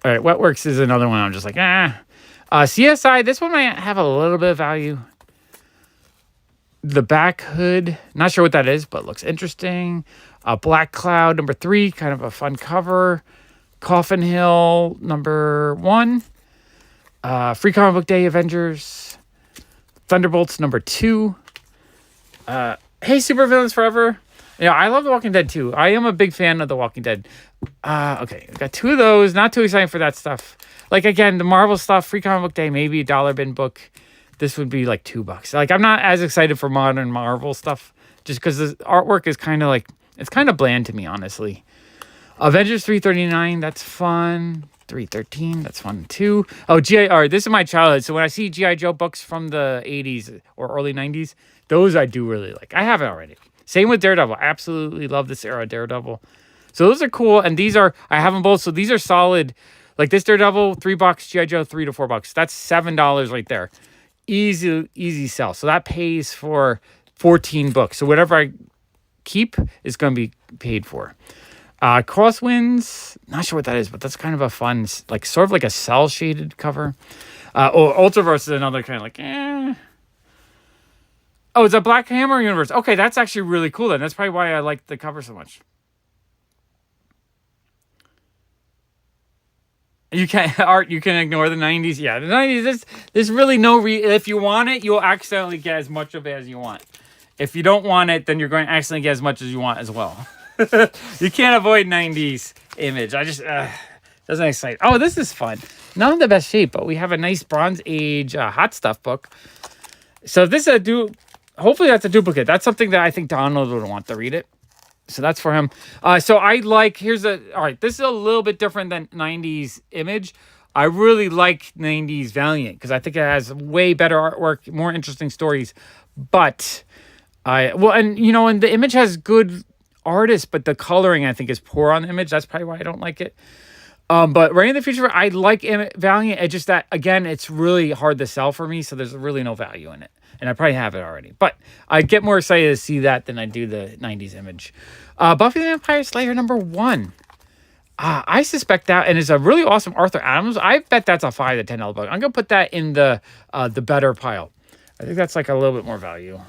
right, Wetworks is another one. I'm just like, CSI. This one might have a little bit of value. The Back Hood. Not sure what that is, but looks interesting. Black Cloud number 3. Kind of a fun cover. Coffin Hill number 1. Free Comic Book Day Avengers. Thunderbolts number 2. Hey, Supervillains Forever. Yeah, I love The Walking Dead too. I am a big fan of The Walking Dead. Okay, I got 2 of those. Not too excited for that stuff. Like again, the Marvel stuff, Free Comic Book Day, maybe $1 bin book. This would be like $2. Like I'm not as excited for modern Marvel stuff just because the artwork is kind of like it's kind of bland to me, honestly. Avengers 339, that's fun. 313, that's fun too. Oh, G.I. This is my childhood. So when I see G.I. Joe books from the 80s or early 90s, those I do really like. I have it already. Same with Daredevil. I absolutely love this era of Daredevil. So those are cool. And I have them both. So these are solid. Like this Daredevil, $3. G.I. Joe, $3 to $4. That's $7 right there. Easy sell. So that pays for 14 books. So whatever I keep is going to be paid for. Crosswinds, not sure what that is, but that's kind of a fun, like sort of like a cell shaded cover. Ultraverse is another kind of like, Oh, it's a Black Hammer universe. Okay, that's actually really cool then. That's probably why I like the cover so much. You can art. You can ignore the 90s. Yeah, the 90s. There's really no if you want it, you'll accidentally get as much of it as you want. If you don't want it, then you're going to accidentally get as much as you want as well. You can't avoid 90s image. I just doesn't excite. Oh, this is fun. Not in the best shape, but we have a nice Bronze Age hot stuff book. So this is hopefully that's a duplicate. That's something that I think Donald would want to read it. So that's for him. So I like, all right, this is a little bit different than 90s image. I really like 90s Valiant because I think it has way better artwork, more interesting stories. But and the image has good artists, but the coloring I think is poor on the image. That's probably why I don't like it. But right in the future, I like Valiant. It's just that, again, it's really hard to sell for me. So there's really no value in it. And I probably have it already. But I get more excited to see that than I do the 90s image. Buffy the Vampire Slayer #1. I suspect that, and it's a really awesome Arthur Adams. I bet that's a $5 to $10 book. I'm going to put that in the better pile. I think that's like a little bit more value.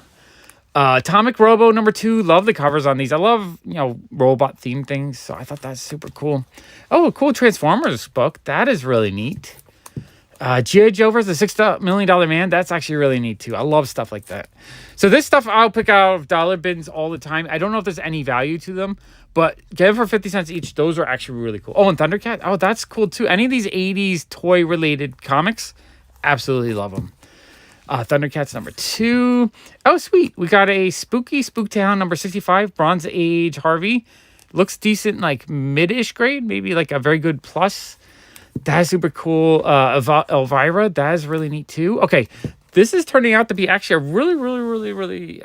Atomic Robo #2. Love the covers on these. I love, robot themed things. So I thought that's super cool. Oh, a cool Transformers book. That is really neat. G.I. Joe vs. the $6 Million Man. That's actually really neat too. I love stuff like that. So this stuff I'll pick out of dollar bins all the time. I don't know if there's any value to them, but get them for 50 cents each. Those are actually really cool. Oh, and Thundercat. Oh, that's cool too. Any of these 80s toy related comics, absolutely love them. Thundercats #2. Oh, sweet. We got a Spooky Spooktown #65, Bronze Age Harvey. Looks decent, like mid-ish grade, maybe like a very good plus. That's super cool. Elvira, that is really neat too. Okay, this is turning out to be actually a really,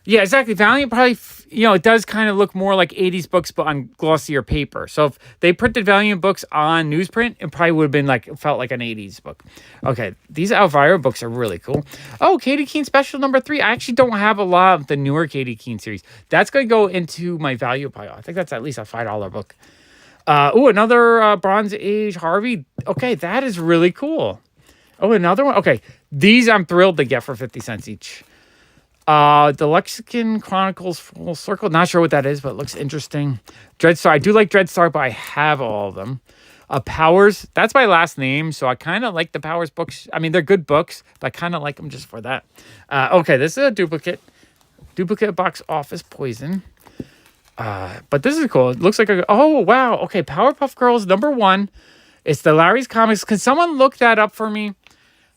yeah, exactly. Valiant probably, it does kind of look more like 80s books, but on glossier paper. So if they printed Valiant books on newsprint, it probably would have been felt like an 80s book. Okay, these Elvira books are really cool. Oh, Katie Keene Special #3. I actually don't have a lot of the newer Katie Keene series. That's going to go into my value pile. I think that's at least a $5 book. Another Bronze Age Harvey. Okay, that is really cool. Oh, another one. Okay, these I'm thrilled to get for 50 cents each. The Lexicon Chronicles Full Circle. Not sure what that is, but it looks interesting. Dreadstar. I do like Dreadstar, but I have all of them. Powers. That's my last name, so I kind of like the Powers books. I mean, they're good books, but I kind of like them just for that. Okay, this is a duplicate. Duplicate Box Office Poison. But this is cool. It looks like oh, wow. Okay, Powerpuff Girls #1. It's the Larry's Comics. Can someone look that up for me?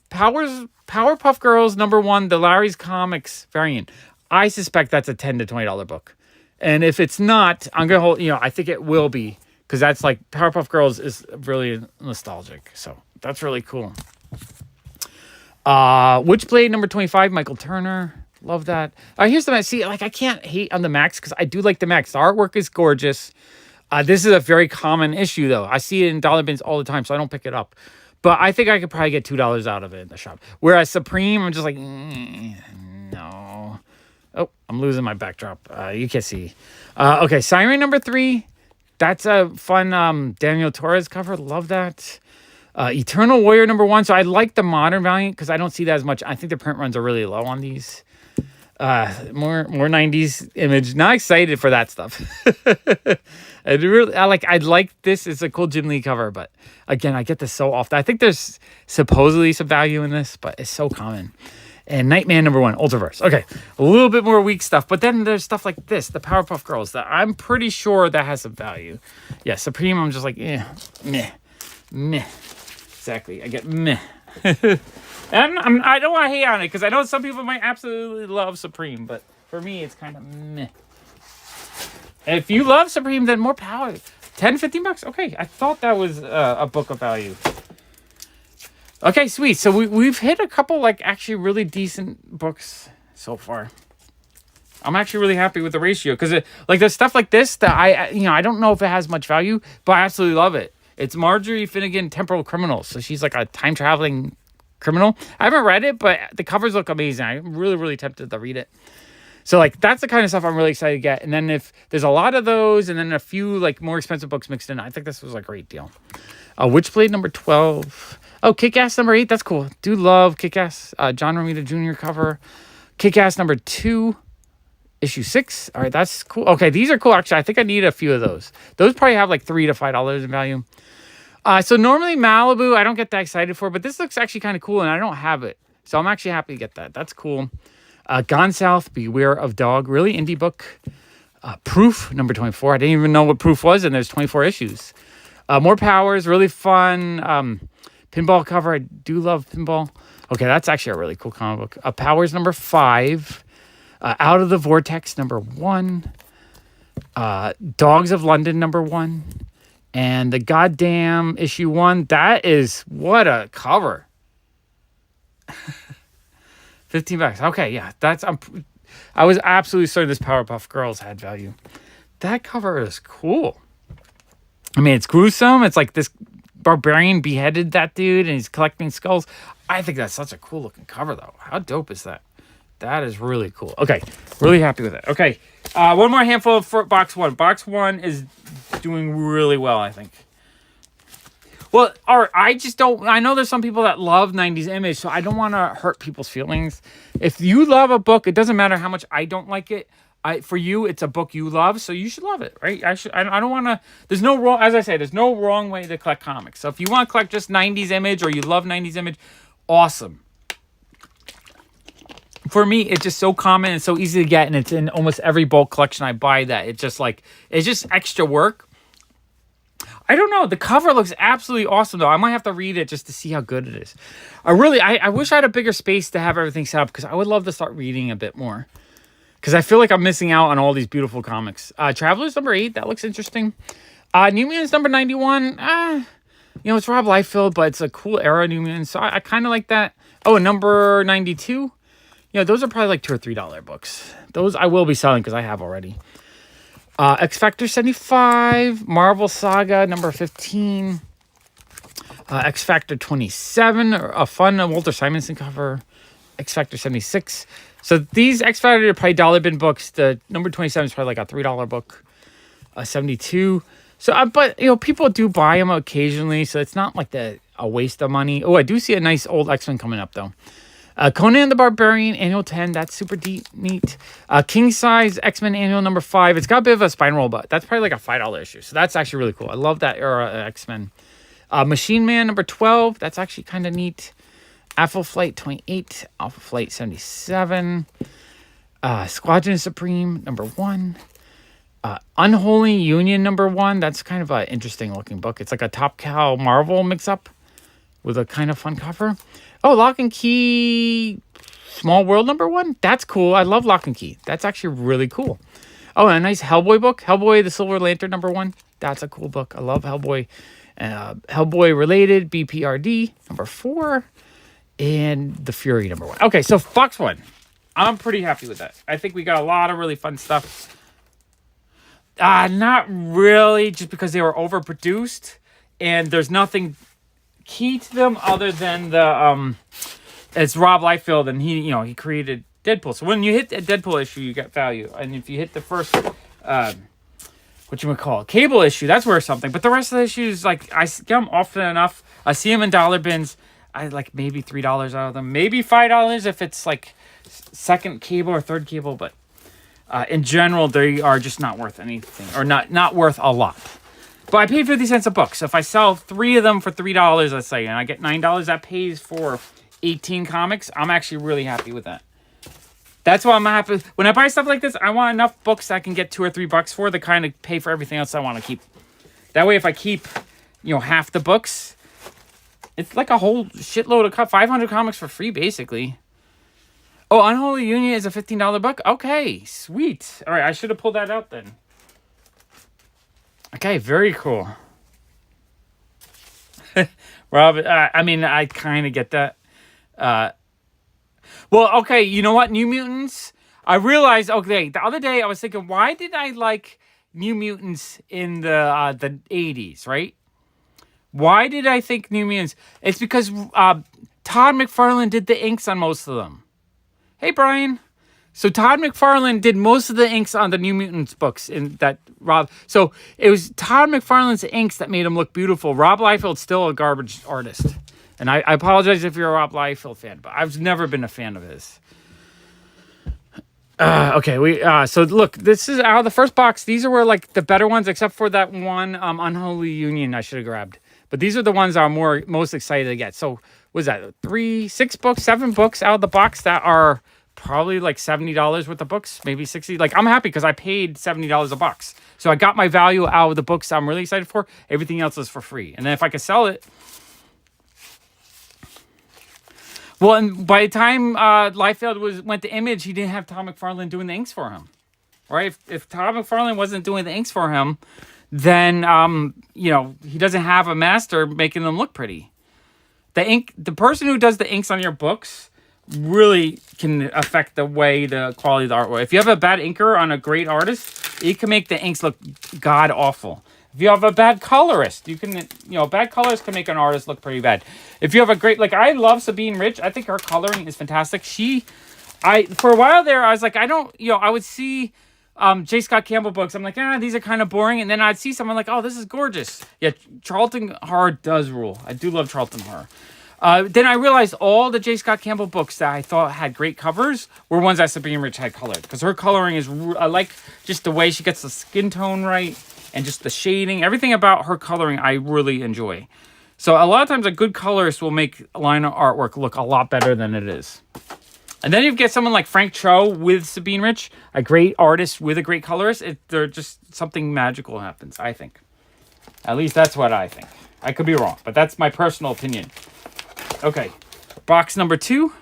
Powerpuff Girls #1, the Larry's Comics variant. I suspect that's a $10 to $20 book. And if it's not, I'm going to hold, I think it will be. Because that's Powerpuff Girls is really nostalgic. So that's really cool. Witchblade #25, Michael Turner. Love that. Here's the Max. See, I can't hate on the Max because I do like the Max. The artwork is gorgeous. This is a very common issue, though. I see it in dollar bins all the time, so I don't pick it up. But I think I could probably get $2 out of it in the shop. Whereas Supreme, I'm just no. Oh, I'm losing my backdrop. You can't see. Okay, Siren #3. That's a fun Daniel Torres cover. Love that. Eternal Warrior #1. So I like the modern Valiant because I don't see that as much. I think the print runs are really low on these. More 90s image. Not excited for that stuff. I like this. It's a cool Jim Lee cover, but again, I get this so often. I think there's supposedly some value in this, but it's so common. And Nightman #1, Ultraverse. Okay, a little bit more weak stuff, but then there's stuff like this, the Powerpuff Girls, that I'm pretty sure that has some value. Yeah, Supreme, I'm just meh. Exactly, I get meh. And I don't want to hate on it because I know some people might absolutely love Supreme, but for me, it's kind of meh. If you love Supreme, then more power. 10, 15 bucks? Okay, I thought that was a book of value. Okay, sweet. So we've hit a couple actually really decent books so far. I'm actually really happy with the ratio because there's stuff like this that I don't know if it has much value, but I absolutely love it. It's Marjorie Finnegan, Temporal Criminals. So she's like a time traveling criminal. I haven't read it, but the covers look amazing. I'm really, really tempted to read it. So that's the kind of stuff I'm really excited to get. And then if there's a lot of those and then a few more expensive books mixed in, I think this was a great deal. Witchblade #12. Oh, Kick-Ass #8. That's cool. Do love Kick-Ass. John Romita Jr. cover. Kick-Ass #2. Issue 6. All right, that's cool. Okay, these are cool. Actually, I think I need a few of those. Those probably have $3 to $5 in value. So normally Malibu, I don't get that excited for, but this looks actually kind of cool, and I don't have it. So I'm actually happy to get that. That's cool. Gone South, Beware of Dog. Really indie book. Proof, number 24. I didn't even know what Proof was, and there's 24 issues. More Powers, really fun. Pinball cover. I do love pinball. Okay, that's actually a really cool comic book. Powers, number 5. Out of the Vortex, number 1. Dogs of London, number 1. And the goddamn issue 1. That is, what a cover. $15. Okay, yeah, that's... I was absolutely certain this Powerpuff Girls had value. That cover is cool. I mean, it's gruesome. It's like this barbarian beheaded that dude and he's collecting skulls. I think that's such a cool looking cover, though. How dope is that? That is really cool. Okay, really happy with it. Okay, one more handful for box 1. Box 1 is doing really well, I think. Well, I just don't... I know there's some people that love 90s Image, so I don't want to hurt people's feelings. If you love a book, it doesn't matter how much I don't like it. For you, it's a book you love, so you should love it, right? I don't want to... There's no wrong... As I say, there's no wrong way to collect comics. So if you want to collect just 90s Image or you love 90s Image, awesome. For me, it's just so common and so easy to get, and it's in almost every bulk collection I buy that. It's just like... It's just extra work. I don't know. The cover looks absolutely awesome, though. I might have to read it just to see how good it is. I wish I had a bigger space to have everything set up, because I would love to start reading a bit more. Because I feel like I'm missing out on all these beautiful comics. Travelers number 8. That looks interesting. New Mutants number 91. It's Rob Liefeld, but it's a cool era New Mutants. So I kind of like that. Oh, and number 92. Those are probably like $2 or $3 books. Those I will be selling because I have already. X Factor 75, Marvel Saga number 15, X Factor 27, a fun Walter Simonson cover, X Factor 76. So these X Factor are probably dollar bin books. The number 27 is probably like a $3 book, 72. So, but people do buy them occasionally, so it's not like a waste of money. Oh, I do see a nice old X-Men coming up though. Conan the Barbarian, Annual 10. That's super neat. King Size X-Men Annual number 5. It's got a bit of a spine roll, but that's probably like a $5 issue. So that's actually really cool. I love that era of X-Men. Machine Man number 12. That's actually kind of neat. Alpha Flight 28. Alpha Flight 77. Squadron Supreme number 1. Unholy Union number 1. That's kind of an interesting looking book. It's like a Top Cow Marvel mix-up with a kind of fun cover. Oh, Lock and Key Small World number 1. That's cool. I love Lock and Key. That's actually really cool. Oh, and a nice Hellboy book. Hellboy, the Silver Lantern number 1. That's a cool book. I love Hellboy. Hellboy related, BPRD number 4. And The Fury number 1. Okay, so Fox 1. I'm pretty happy with that. I think we got a lot of really fun stuff. Not really, just because they were overproduced. And there's nothing key to them other than the it's Rob Liefeld, and he created Deadpool. So when you hit a Deadpool issue, you get value, and if you hit the first Cable issue, that's worth something. But the rest of the issues, like, I get them often enough. I see them in dollar bins. I like maybe $3 out of them, maybe $5 if it's like second Cable or third Cable. But in general, they are just not worth anything, or not worth a lot. But I paid 50 cents a book. So if I sell 3 of them for $3, let's say, and I get $9, that pays for 18 comics. I'm actually really happy with that. That's why I'm happy. When I buy stuff like this, I want enough books I can get $2 or $3 for to kind of pay for everything else I want to keep. That way, if I keep, half the books, it's like a whole shitload of 500 comics for free, basically. Oh, Unholy Union is a $15 book? Okay, sweet. All right, I should have pulled that out then. Okay, very cool. Rob, I kind of get that. Well, okay, you know what? New Mutants, I realized, okay, the other day I was thinking, why did I like New Mutants in the 80s, right? Why did I think New Mutants? It's because Todd McFarlane did the inks on most of them. Hey, Brian. So Todd McFarlane did most of the inks on the New Mutants books in that Rob. So it was Todd McFarlane's inks that made him look beautiful. Rob Liefeld's still a garbage artist. And I apologize if you're a Rob Liefeld fan, but I've never been a fan of his. Okay, so look, this is out of the first box. These were like the better ones, except for that one Unholy Union I should have grabbed. But these are the ones I'm most excited to get. So what is that? 6 books, 7 books out of the box that are probably like $70 worth of books, maybe 60. Like, I'm happy because I paid $70 a box. So I got my value out of the books I'm really excited for. Everything else is for free. And then if I could sell it. Well, and by the time Liefeld went to Image, he didn't have Todd McFarlane doing the inks for him. Right? If Todd McFarlane wasn't doing the inks for him, then he doesn't have a master making them look pretty. The person who does the inks on your books really can affect the way the quality of the artwork. If you have a bad inker on a great artist, it can make the inks look god awful. If you have a bad colorist, bad colorist can make an artist look pretty bad. If you have a great, I love Sabine Rich. I think her coloring is fantastic. For a while there, I was like, I would see J. Scott Campbell books. I'm like, these are kind of boring. And then I'd see someone like, oh, this is gorgeous. Yeah, Charlton Horror does rule. I do love Charlton Horror. Then I realized all the J. Scott Campbell books that I thought had great covers were ones that Sabine Rich had colored. Because her coloring is, I like just the way she gets the skin tone right and just the shading. Everything about her coloring I really enjoy. So a lot of times a good colorist will make line artwork look a lot better than it is. And then you get someone like Frank Cho with Sabine Rich, a great artist with a great colorist. They're just something magical happens, I think. At least that's what I think. I could be wrong, but that's my personal opinion. Okay, box number 2.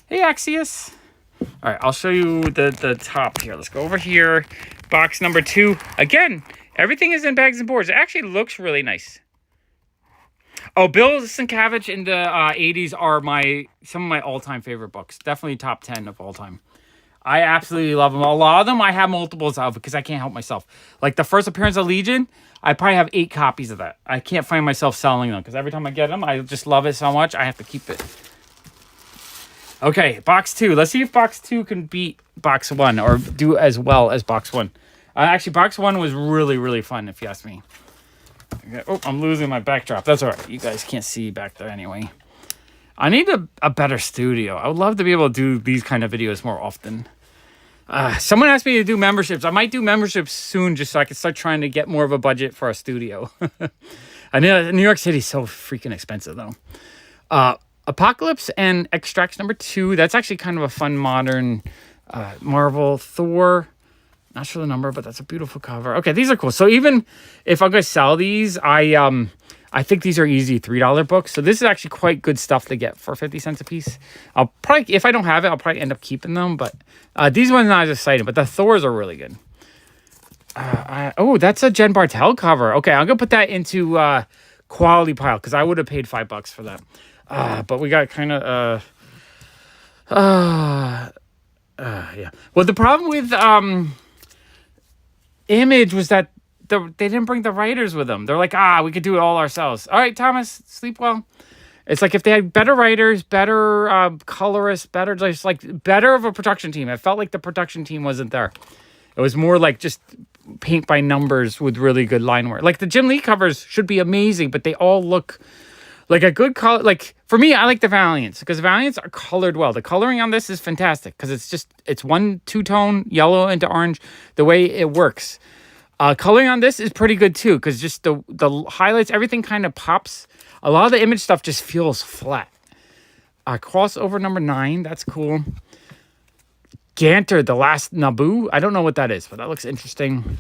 Hey, Axios. All right, I'll show you the top here. Let's go over here. Box number 2. Again, everything is in bags and boards. It actually looks really nice. Oh, Bill Sienkiewicz in the 80s are some of my all-time favorite books. Definitely top 10 of all time. I absolutely love them. A lot of them I have multiples of because I can't help myself. Like the first appearance of Legion, I probably have 8 copies of that. I can't find myself selling them because every time I get them, I just love it so much, I have to keep it. Okay, box 2. Let's see if box 2 can beat box 1 or do as well as box 1. Actually, box 1 was really, really fun, if you ask me. Okay. Oh, I'm losing my backdrop. That's all right. You guys can't see back there anyway. I need a better studio. I would love to be able to do these kind of videos more often. Someone asked me to do memberships. I might do memberships soon just so I can start trying to get more of a budget for a studio. I know New York City is so freaking expensive, though. Apocalypse and Extracts number 2. That's actually kind of a fun modern Marvel Thor. Not sure the number, but that's a beautiful cover. Okay, these are cool. So even if I'm going to sell these, I think these are easy $3 books. So this is actually quite good stuff to get for 50 cents a piece. I'll probably, if I don't have it, I'll probably end up keeping them. But these ones are not as exciting, but the Thors are really good. Oh, that's a Jen Bartel cover. Okay, I'm going to put that into quality pile because I would have paid $5 for that. But we got kind of... yeah. Well, the problem with... Image was that they didn't bring the writers with them. They're like, we could do it all ourselves. All right, Thomas, sleep well. It's like if they had better writers, better colorists, better of a production team. I felt like the production team wasn't there. It was more like just paint by numbers with really good line work. Like the Jim Lee covers should be amazing, but they all look like a good color. Like for me, I like the Valiants because Valiants are colored well. The coloring on this is fantastic because it's one two-tone yellow into orange. The way it works, coloring on this is pretty good too because just the highlights, everything kind of pops. A lot of the Image stuff just feels flat. Crossover number 9, that's cool. Ganter, The Last Naboo. I don't know what that is, but that looks interesting.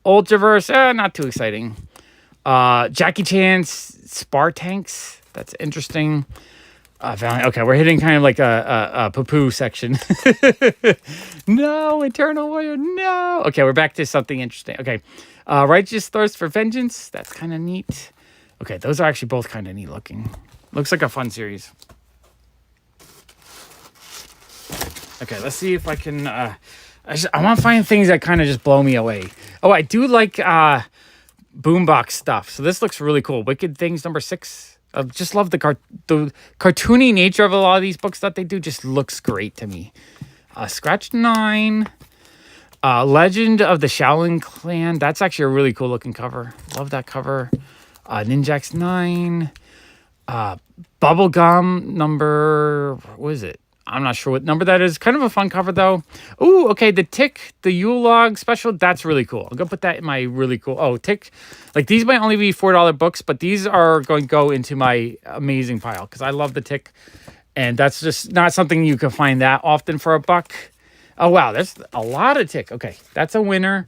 Ultraverse, not too exciting. Jackie Chan's Spartanks. That's interesting. Okay, we're hitting kind of like a poo-poo section. No, Eternal Warrior, no. Okay, we're back to something interesting. Okay, Righteous Thirst for Vengeance. That's kind of neat. Okay, those are actually both kind of neat looking. Looks like a fun series. Okay, let's see if I can... I want to find things that kind of just blow me away. Oh, I do like boombox stuff. So this looks really cool. Wicked Things number 6. I just love the cartoony nature of a lot of these books that they do. Just looks great to me. Scratch 9. Legend of the Shaolin Clan. That's actually a really cool looking cover. Love that cover. Ninjax 9. Bubblegum number... What is it? I'm not sure what number that is. Kind of a fun cover, though. Ooh, okay, the Tick, the Yule Log special, that's really cool. I'm going to put that in my really cool... Oh, Tick. Like, these might only be $4 books, but these are going to go into my amazing pile because I love the Tick. And that's just not something you can find that often for a buck. Oh, wow, there's a lot of Tick. Okay, that's a winner.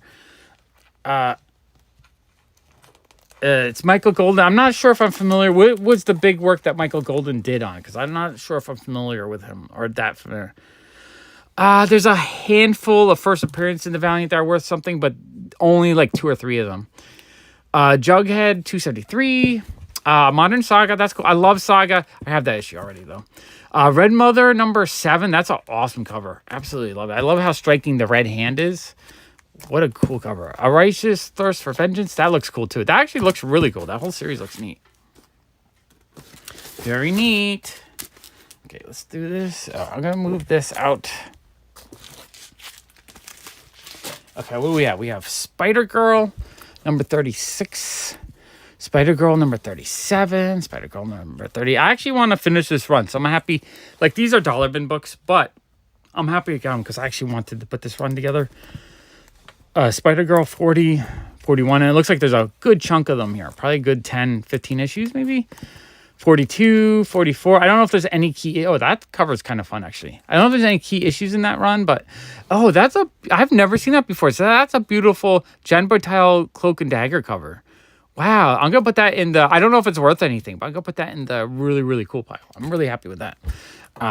It's Michael Golden. I'm not sure if I'm familiar. What was the big work that Michael Golden did on? Because I'm not sure if I'm familiar with him or that familiar. There's a handful of first appearance in the Valiant that are worth something, but only like 2 or 3 of them. Jughead 273. Modern Saga. That's cool. I love Saga. I have that issue already though. Red Mother number 7. That's an awesome cover. Absolutely love it. I love how striking the red hand is. What a cool cover. A Righteous Thirst for Vengeance. That looks cool, too. That actually looks really cool. That whole series looks neat. Very neat. Okay, let's do this. I'm going to move this out. Okay, what do we have? We have Spider-Girl, number 36. Spider-Girl, number 37. Spider-Girl, number 30. I actually want to finish this run, so I'm happy. Like, these are dollar bin books, but I'm happy to get them because I actually wanted to put this run together. Spider-Girl 40, 41, and it looks like there's a good chunk of them here. Probably a good 10, 15 issues maybe. 42, 44. I don't know if there's any key... Oh, that cover's kind of fun, actually. I don't know if there's any key issues in that run, but... Oh, that's a... I've never seen that before. So that's a beautiful Jen Bartel Cloak and Dagger cover. Wow. I'm going to put that in the... I don't know if it's worth anything, but I'm going to put that in the really, really cool pile. I'm really happy with that.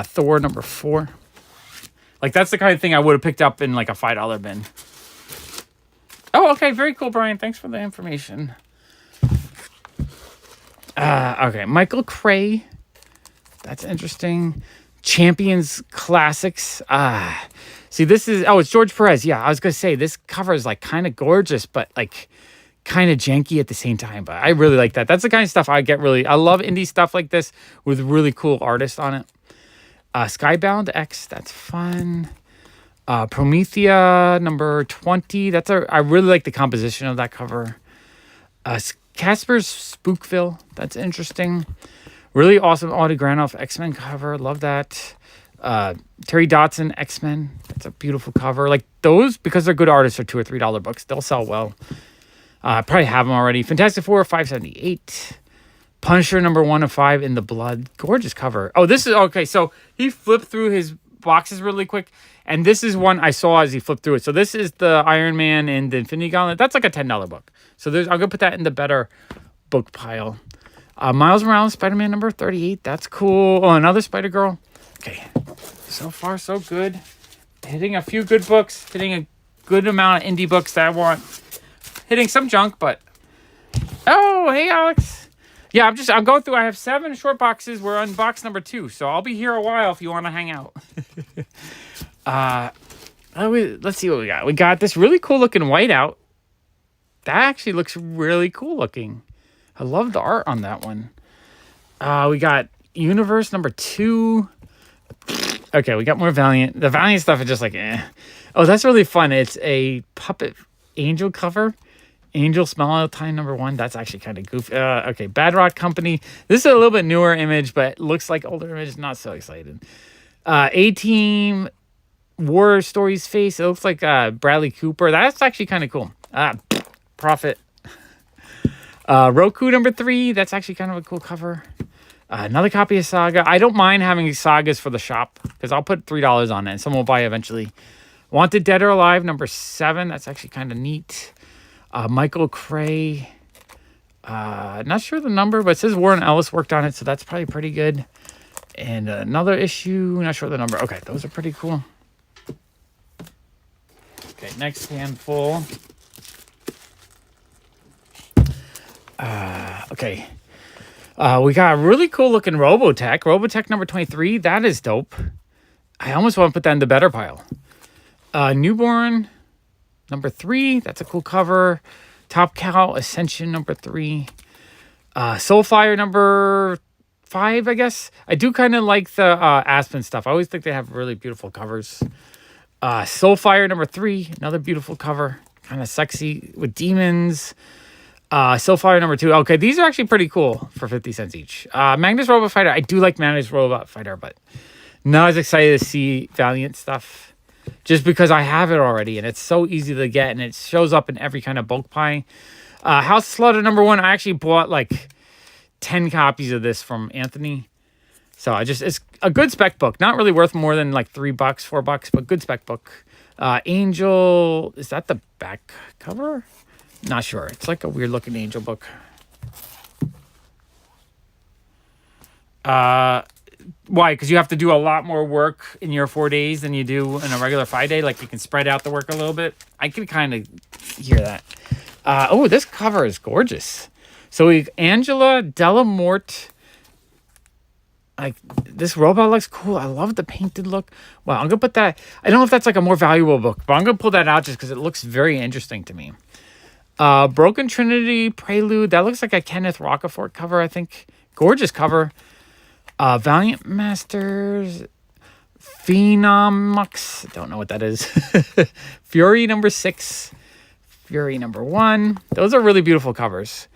Thor number 4. Like, that's the kind of thing I would have picked up in, like, a $5 bin. Oh, okay. Very cool, Brian. Thanks for the information. Okay. Michael Cray. That's interesting. Champions Classics. See, this is... Oh, it's George Perez. Yeah, I was going to say, this cover is, like, kind of gorgeous, but, like, kind of janky at the same time. But I really like that. That's the kind of stuff I get really... I love indie stuff like this with really cool artists on it. Skybound X. That's fun. Promethea number 20. I really like the composition of that cover. Casper's Spookville. That's interesting. Really awesome Audie Granoff X-Men cover. Love that. Terry Dodson X-Men. That's a beautiful cover. Like those, because they're good artists, are $2 or $3 books. They'll sell well. Probably have them already. Fantastic Four 578. Punisher number 1 of 5 in the Blood. Gorgeous cover. Oh, this is okay. So he flipped through his boxes really quick, and this is one I saw as he flipped through it. So this is the Iron Man and the Infinity Gauntlet. That's like a $10 book. So I'm gonna put that in the better book pile. Miles Morales Spider-Man number 38. That's cool. Oh, another Spider-Girl. Okay, so far so good. Hitting a few good books. Hitting a good amount of indie books that I want. Hitting some junk, but oh, hey Alex. Yeah, I'm going through. I have 7 short boxes. We're on box number 2, so I'll be here a while if you want to hang out. Let's see what we got. We got this really cool looking whiteout. That actually looks really cool looking. I love the art on that one. We got Universe number 2. Okay, we got more Valiant. The Valiant stuff is just like, eh. Oh, that's really fun. It's a Puppet Angel cover. Angel Smile Time number 1. That's actually kind of goofy. Okay, Bad Rock Company. This is a little bit newer image, but looks like older image. Not so excited. A-Team War Stories Face. It looks like Bradley Cooper. That's actually kind of cool. Prophet. Roku number 3. That's actually kind of a cool cover. Another copy of Saga. I don't mind having sagas for the shop because I'll put $3 on it and someone will buy it eventually. Wanted Dead or Alive number 7. That's actually kind of neat. Michael Cray. Not sure the number, but it says Warren Ellis worked on it, so that's probably pretty good. And another issue. Not sure the number. Okay, those are pretty cool. Okay, next handful. Okay. We got a really cool looking Robotech. Robotech number 23. That is dope. I almost want to put that in the better pile. Newborn number 3. That's a cool cover. Top Cow Ascension number 3. Soulfire number 5, I guess. I do kind of like the Aspen stuff. I always think they have really beautiful covers. Soulfire number 3. Another beautiful cover. Kind of sexy with demons. Soulfire number 2. Okay, these are actually pretty cool for 50 cents each. Magnus Robot Fighter. I do like Magnus Robot Fighter, but not as excited to see Valiant stuff just because I have it already and it's so easy to get and it shows up in every kind of bulk buy. House of Slaughter #1, I actually bought like 10 copies of this from Anthony. So it's a good spec book. Not really worth more than like $3, $4, but good spec book. Angel, is that the back cover? Not sure. It's like a weird looking Angel book. Why? Because you have to do a lot more work in your 4 days than you do in a regular 5-day. Like you can spread out the work a little bit. I can kind of hear that. Oh, this cover is gorgeous. So Angela Delamorte. Like this robot looks cool. I love the painted look. Wow, I'm gonna put that. I don't know if that's like a more valuable book, but I'm gonna pull that out just because it looks very interesting to me. Broken Trinity Prelude. That looks like a Kenneth Rocafort cover, I think. Gorgeous cover. Valiant Masters. Phenomox. Don't know what that is. Fury #6. Fury #1. Those are really beautiful covers.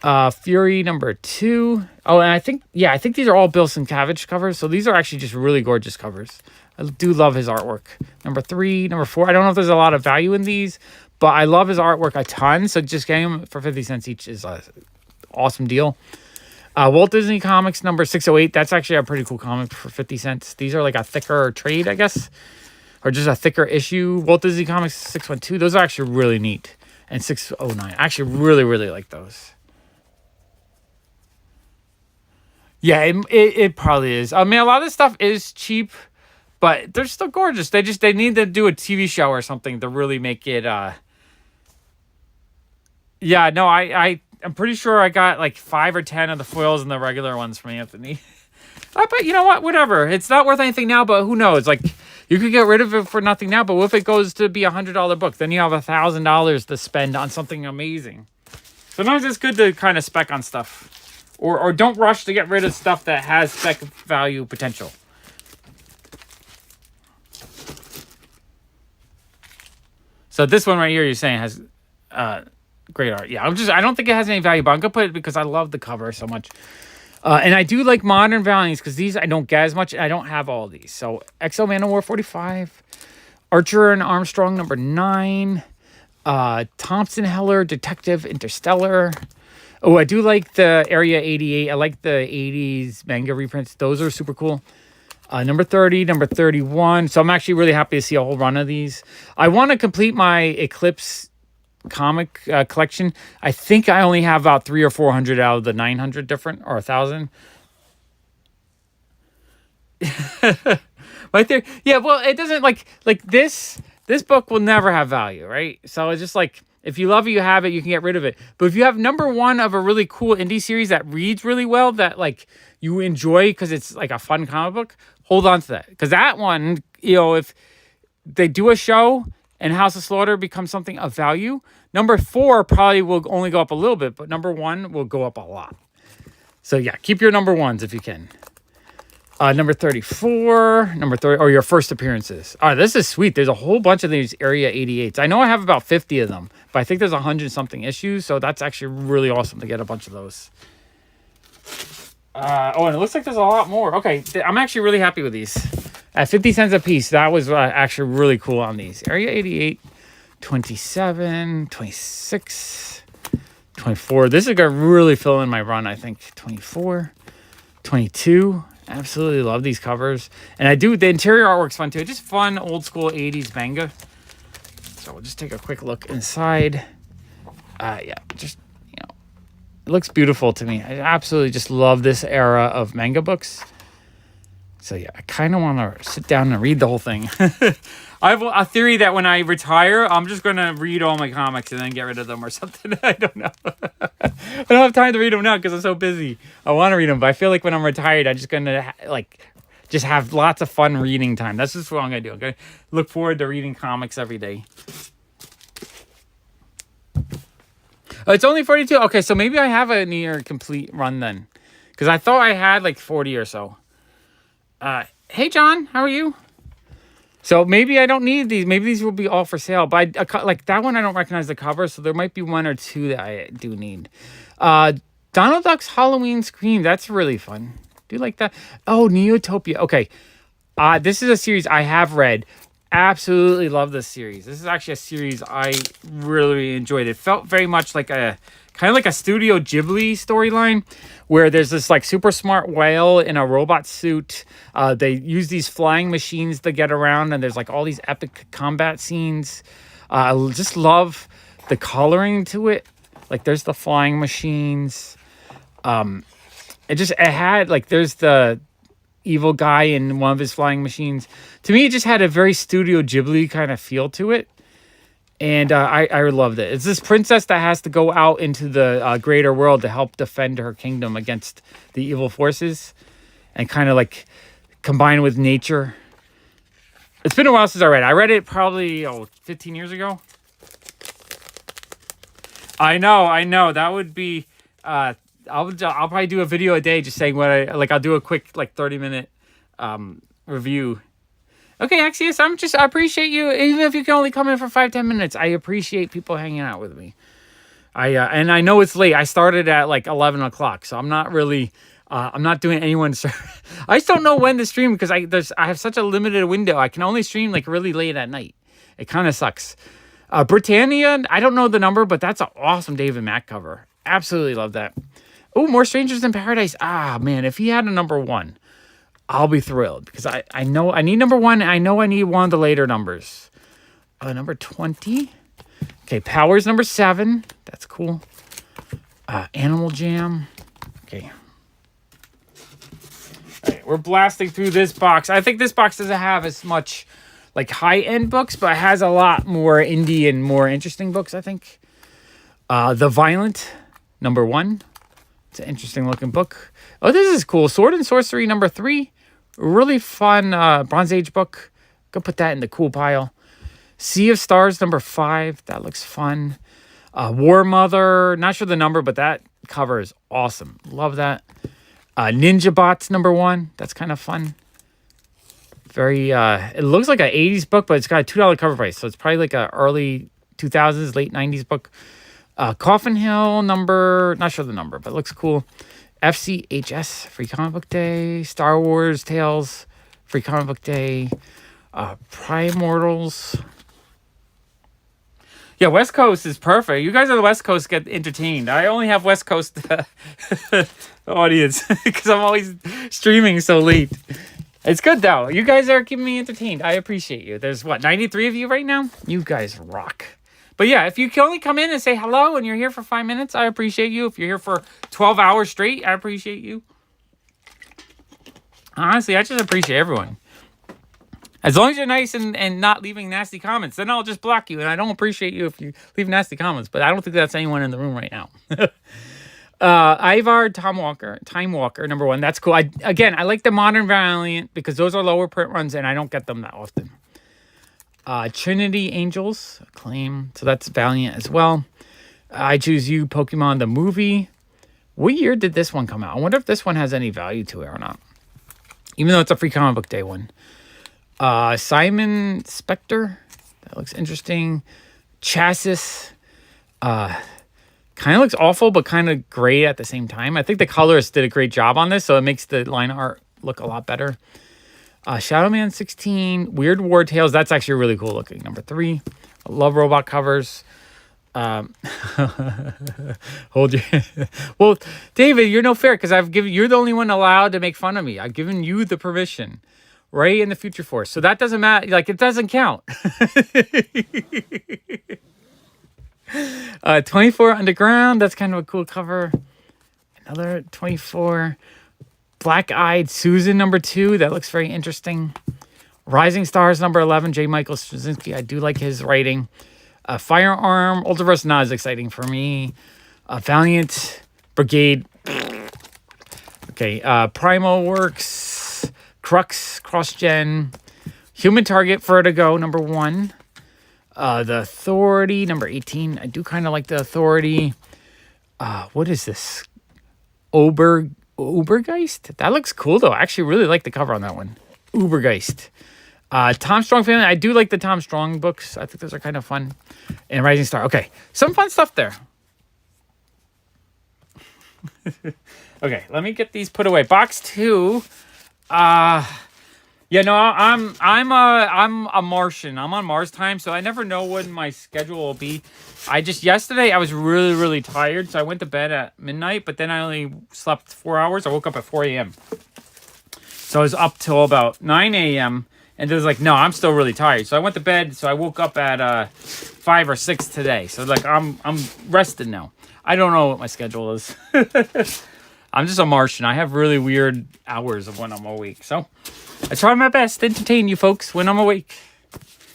Fury #2. Oh, and I think these are all Bill Sienkiewicz covers. So these are actually just really gorgeous covers. I do love his artwork. #3, #4. I don't know if there's a lot of value in these, but I love his artwork a ton. So just getting them for 50 cents each is an awesome deal. Walt Disney Comics #608. That's actually a pretty cool comic for 50 cents. These are like a thicker trade, I guess, or just a thicker issue. Walt Disney Comics 612. Those are actually really neat. And 609. I actually really, really like those. Yeah, it probably is. I mean, a lot of this stuff is cheap, but they're still gorgeous. They need to do a TV show or something to really make it. Yeah, no, I'm pretty sure I got like 5 or 10 of the foils and the regular ones from Anthony. But you know what? Whatever. It's not worth anything now, but who knows? Like you could get rid of it for nothing now, but what if it goes to be $100 book? Then you have $1,000 to spend on something amazing. Sometimes it's good to kind of spec on stuff. Or don't rush to get rid of stuff that has spec value potential. So this one right here, you're saying has great art. Yeah, I don't think it has any value, but I'm gonna put it because I love the cover so much. And I do like modern Valiants because these I don't get as much. I don't have all these. So XO Manowar 45, Archer and Armstrong #9, Thompson Heller Detective Interstellar. Oh, I do like the Area 88. I like the 80s manga reprints. Those are super cool. #30, #31. So I'm actually really happy to see a whole run of these. I want to complete my Eclipse comic collection. I think I only have about 300 or 400 out of the 900 different, or 1,000. Right there. Yeah, well, it doesn't like this book will never have value, right? So it's just like, if you love it, you have it, you can get rid of it. But if you have #1 of a really cool indie series that reads really well, that like you enjoy because it's like a fun comic book, hold on to that. Because that one, you know, if they do a show and House of Slaughter becomes something of value, #4 probably will only go up a little bit, but #1 will go up a lot. So yeah, keep your #1s if you can. #34, #30, or your first appearances. Oh, this is sweet. There's a whole bunch of these Area 88s. I know I have about 50 of them, but I think there's 100 something issues, so that's actually really awesome to get a bunch of those. Oh, and it looks like there's a lot more. Okay, I'm actually really happy with these. At 50 cents a piece, that was actually really cool on these. Area 88, 27, 26, 24. This is going to really fill in my run, I think. 24, 22. Absolutely love these covers. And I do, the interior artwork's fun too. Just fun, old school 80s manga. So we'll just take a quick look inside. Yeah, just, you know, it looks beautiful to me. I absolutely just love this era of manga books. So yeah, I kind of want to sit down and read the whole thing. I have a theory that when I retire, I'm just going to read all my comics and then get rid of them or something. I don't know. I don't have time to read them now because I'm so busy. I want to read them, but I feel like when I'm retired, I'm just going to just have lots of fun reading time. That's just what I'm going to do. I'm going to look forward to reading comics every day. Oh, it's only 42. Okay, so maybe I have a near complete run then, because I thought I had like 40 or so. Hey, John, how are you? So maybe I don't need these. Maybe these will be all for sale. But like that one, I don't recognize the cover. So there might be 1 or 2 that I do need. Donald Duck's Halloween Scream. That's really fun. Do you like that? Oh, Neotopia. Okay. This is a series I have read. Absolutely love this series. This is actually a series I really enjoyed. It felt very much like a kind of like a Studio Ghibli storyline where there's this like super smart whale in a robot suit. They use these flying machines to get around, and there's like all these epic combat scenes. I just love the coloring to it. Like there's the flying machines. It had like there's the evil guy in one of his flying machines. To me, it just had a very Studio Ghibli kind of feel to it. And I loved it. It's this princess that has to go out into the greater world to help defend her kingdom against the evil forces and kind of like combine with nature. It's been a while since I read it. I read it probably 15 years ago. I know. That would be... I'll probably do a video a day just saying what I'll do a quick 30-minute review. Okay, Axios, I appreciate you. Even if you can only come in for 5-10 minutes, I appreciate people hanging out with me. And I know it's late. I started at 11 o'clock, so I'm not really... I'm not doing anyone's... I just don't know when to stream because I have such a limited window. I can only stream really late at night. It kind of sucks. Britannia, I don't know the number, but that's an awesome David Mack cover. Absolutely love that. Oh, More Strangers in Paradise. Man, if he had a number 1, I'll be thrilled because I know I need number 1. And I know I need one of the later numbers. Number 20. Okay, Powers number 7. That's cool. Animal Jam. Okay. All right, we're blasting through this box. I think this box doesn't have as much high-end books, but it has a lot more indie and more interesting books, I think. The Violent, number 1. It's an interesting looking book. Oh, this is cool. Sword and Sorcery, number 3. Really fun Bronze Age book. Go put that in the cool pile. Sea of Stars, number 5. That looks fun. War Mother, not sure the number, but that cover is awesome. Love that. Ninja Bots, number 1. That's kind of fun. Very, it looks like an 80s book, but it's got a $2 cover price. So it's probably like a early 2000s, late 90s book. Coffin Hill, not sure the number, but it looks cool. FCHS, Free Comic Book Day. Star Wars Tales, Free Comic Book Day. Primortals. Yeah, West Coast is perfect. You guys on the West Coast get entertained. I only have West Coast audience because I'm always streaming so late. It's good, though. You guys are keeping me entertained. I appreciate you. There's, 93 of you right now? You guys rock. But yeah, if you can only come in and say hello and you're here for 5 minutes, I appreciate you. If you're here for 12 hours straight, I appreciate you. Honestly, I just appreciate everyone. As long as you're nice and not leaving nasty comments, then I'll just block you. And I don't appreciate you if you leave nasty comments. But I don't think that's anyone in the room right now. Ivar Time Walker, number 1. That's cool. I like the Modern Valiant because those are lower print runs and I don't get them that often. Trinity Angels, Acclaim. So that's Valiant as well. I Choose You, Pokemon the movie. What year did this one come out? I wonder if this one has any value to it or not. Even though it's a Free Comic Book Day one. Simon Spectre. That looks interesting. Chassis. Kind of looks awful, but kind of great at the same time. I think the colorist did a great job on this, so it makes the line art look a lot better. Shadow Man 16, Weird War Tales. That's actually really cool looking. Number 3. I love robot covers. Hold your... Well, David, you're no fair because you're the only one allowed to make fun of me. I've given you the permission. Right in the Future Force. So that doesn't matter. It doesn't count. 24 Underground. That's kind of a cool cover. Another 24. Black-Eyed Susan, number 2. That looks very interesting. Rising Stars, number 11. J. Michael Straczynski. I do like his writing. Firearm. Ultraverse, not as exciting for me. Valiant. Brigade. Okay. Primal Works. Crux, Cross-Gen. Human Target, Vertigo, number 1. The Authority, number 18. I do kind of like the Authority. What is this? Ubergeist? That looks cool, though. I actually really like the cover on that one. Ubergeist. Tom Strong Family. I do like the Tom Strong books. I think those are kind of fun. And Rising Star. Okay. Some fun stuff there. Okay, let me get these put away. Box 2. Yeah, no, I'm a Martian. I'm on Mars time, so I never know when my schedule will be. Yesterday I was really, really tired, so I went to bed at midnight, but then I only slept 4 hours. I woke up at 4 a.m. So I was up till about 9 a.m. and it was like, no, I'm still really tired. So I went to bed, so I woke up at 5 or 6 today. So like I'm rested now. I don't know what my schedule is. I'm just a Martian. I have really weird hours of when I'm awake. So I try my best to entertain you folks when I'm awake.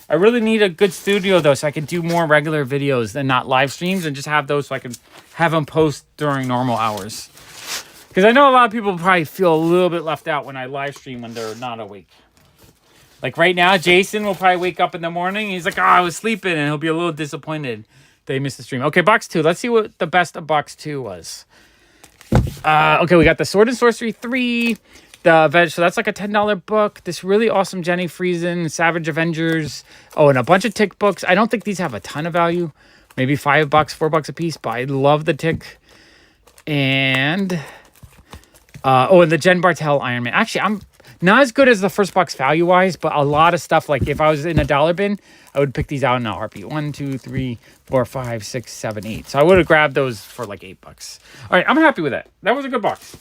I really need a good studio, though, so I can do more regular videos and not live streams and just have those so I can have them post during normal hours. Because I know a lot of people probably feel a little bit left out when I live stream when they're not awake. Like right now, Jason will probably wake up in the morning. And he's like, oh, I was sleeping. And he'll be a little disappointed that he missed the stream. Okay, box 2. Let's see what the best of box 2 was. Okay, we got the Sword and Sorcery 3. So that's like a $10 book. This really awesome Jenny Friesen, Savage Avengers. Oh, and a bunch of Tick books. I don't think these have a ton of value. Maybe $5, $4 a piece. But I love the Tick. And and the Jen Bartel Iron Man. Actually, I'm not as good as the first box value-wise, but a lot of stuff, like if I was in a dollar bin, I would pick these out in a heartbeat. 1, 2, 3, 4, 5, 6, 7, 8. So I would have grabbed those for like $8. All right, I'm happy with that. That was a good box.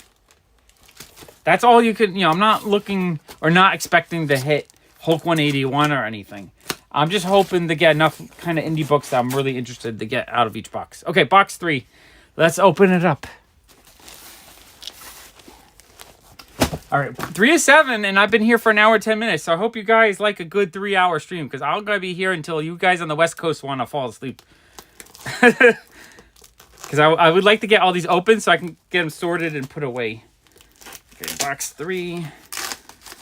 That's all you could, I'm not looking or not expecting to hit Hulk 181 or anything. I'm just hoping to get enough kind of indie books that I'm really interested to get out of each box. Okay, box 3. Let's open it up. All right, 3 to 7, and I've been here for an hour, 10 minutes. So I hope you guys like a good 3-hour stream, because I'm going to be here until you guys on the West Coast want to fall asleep. Because I would like to get all these open so I can get them sorted and put away. Okay, box 3.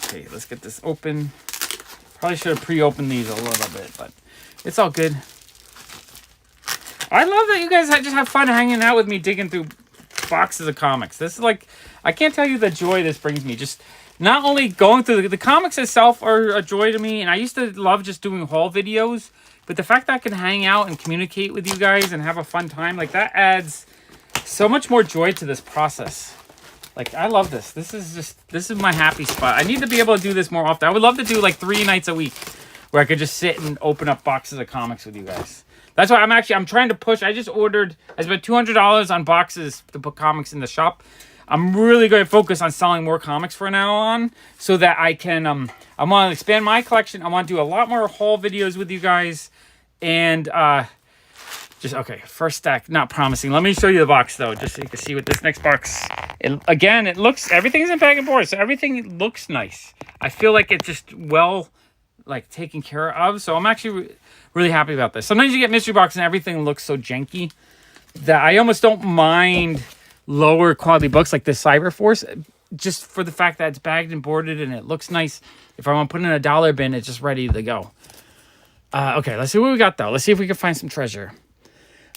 Okay, let's get this open. Probably should have pre-opened these a little bit, but it's all good. I love that you guys just have fun hanging out with me digging through boxes of comics. This is like, I can't tell you the joy this brings me. Just not only going through the comics itself are a joy to me, and I used to love just doing haul videos, but the fact that I can hang out and communicate with you guys and have a fun time, like that adds so much more joy to this process. Like, I love this. This is my happy spot. I need to be able to do this more often. I would love to do like 3 nights a week where I could just sit and open up boxes of comics with you guys. That's why I'm trying to push. I spent $200 on boxes to put comics in the shop. I'm really going to focus on selling more comics from now on so that I can, I want to expand my collection. I want to do a lot more haul videos with you guys. And, okay, first stack, not promising. Let me show you the box, though, just so you can see what this next box... everything's in bag and board, so everything looks nice. I feel like it's just taken care of, so I'm actually really happy about this. Sometimes you get mystery box and everything looks so janky that I almost don't mind lower quality books like this Cyberforce, just for the fact that it's bagged and boarded and it looks nice. If I want to put it in a dollar bin, it's just ready to go. Okay, let's see what we got, though. Let's see if we can find some treasure.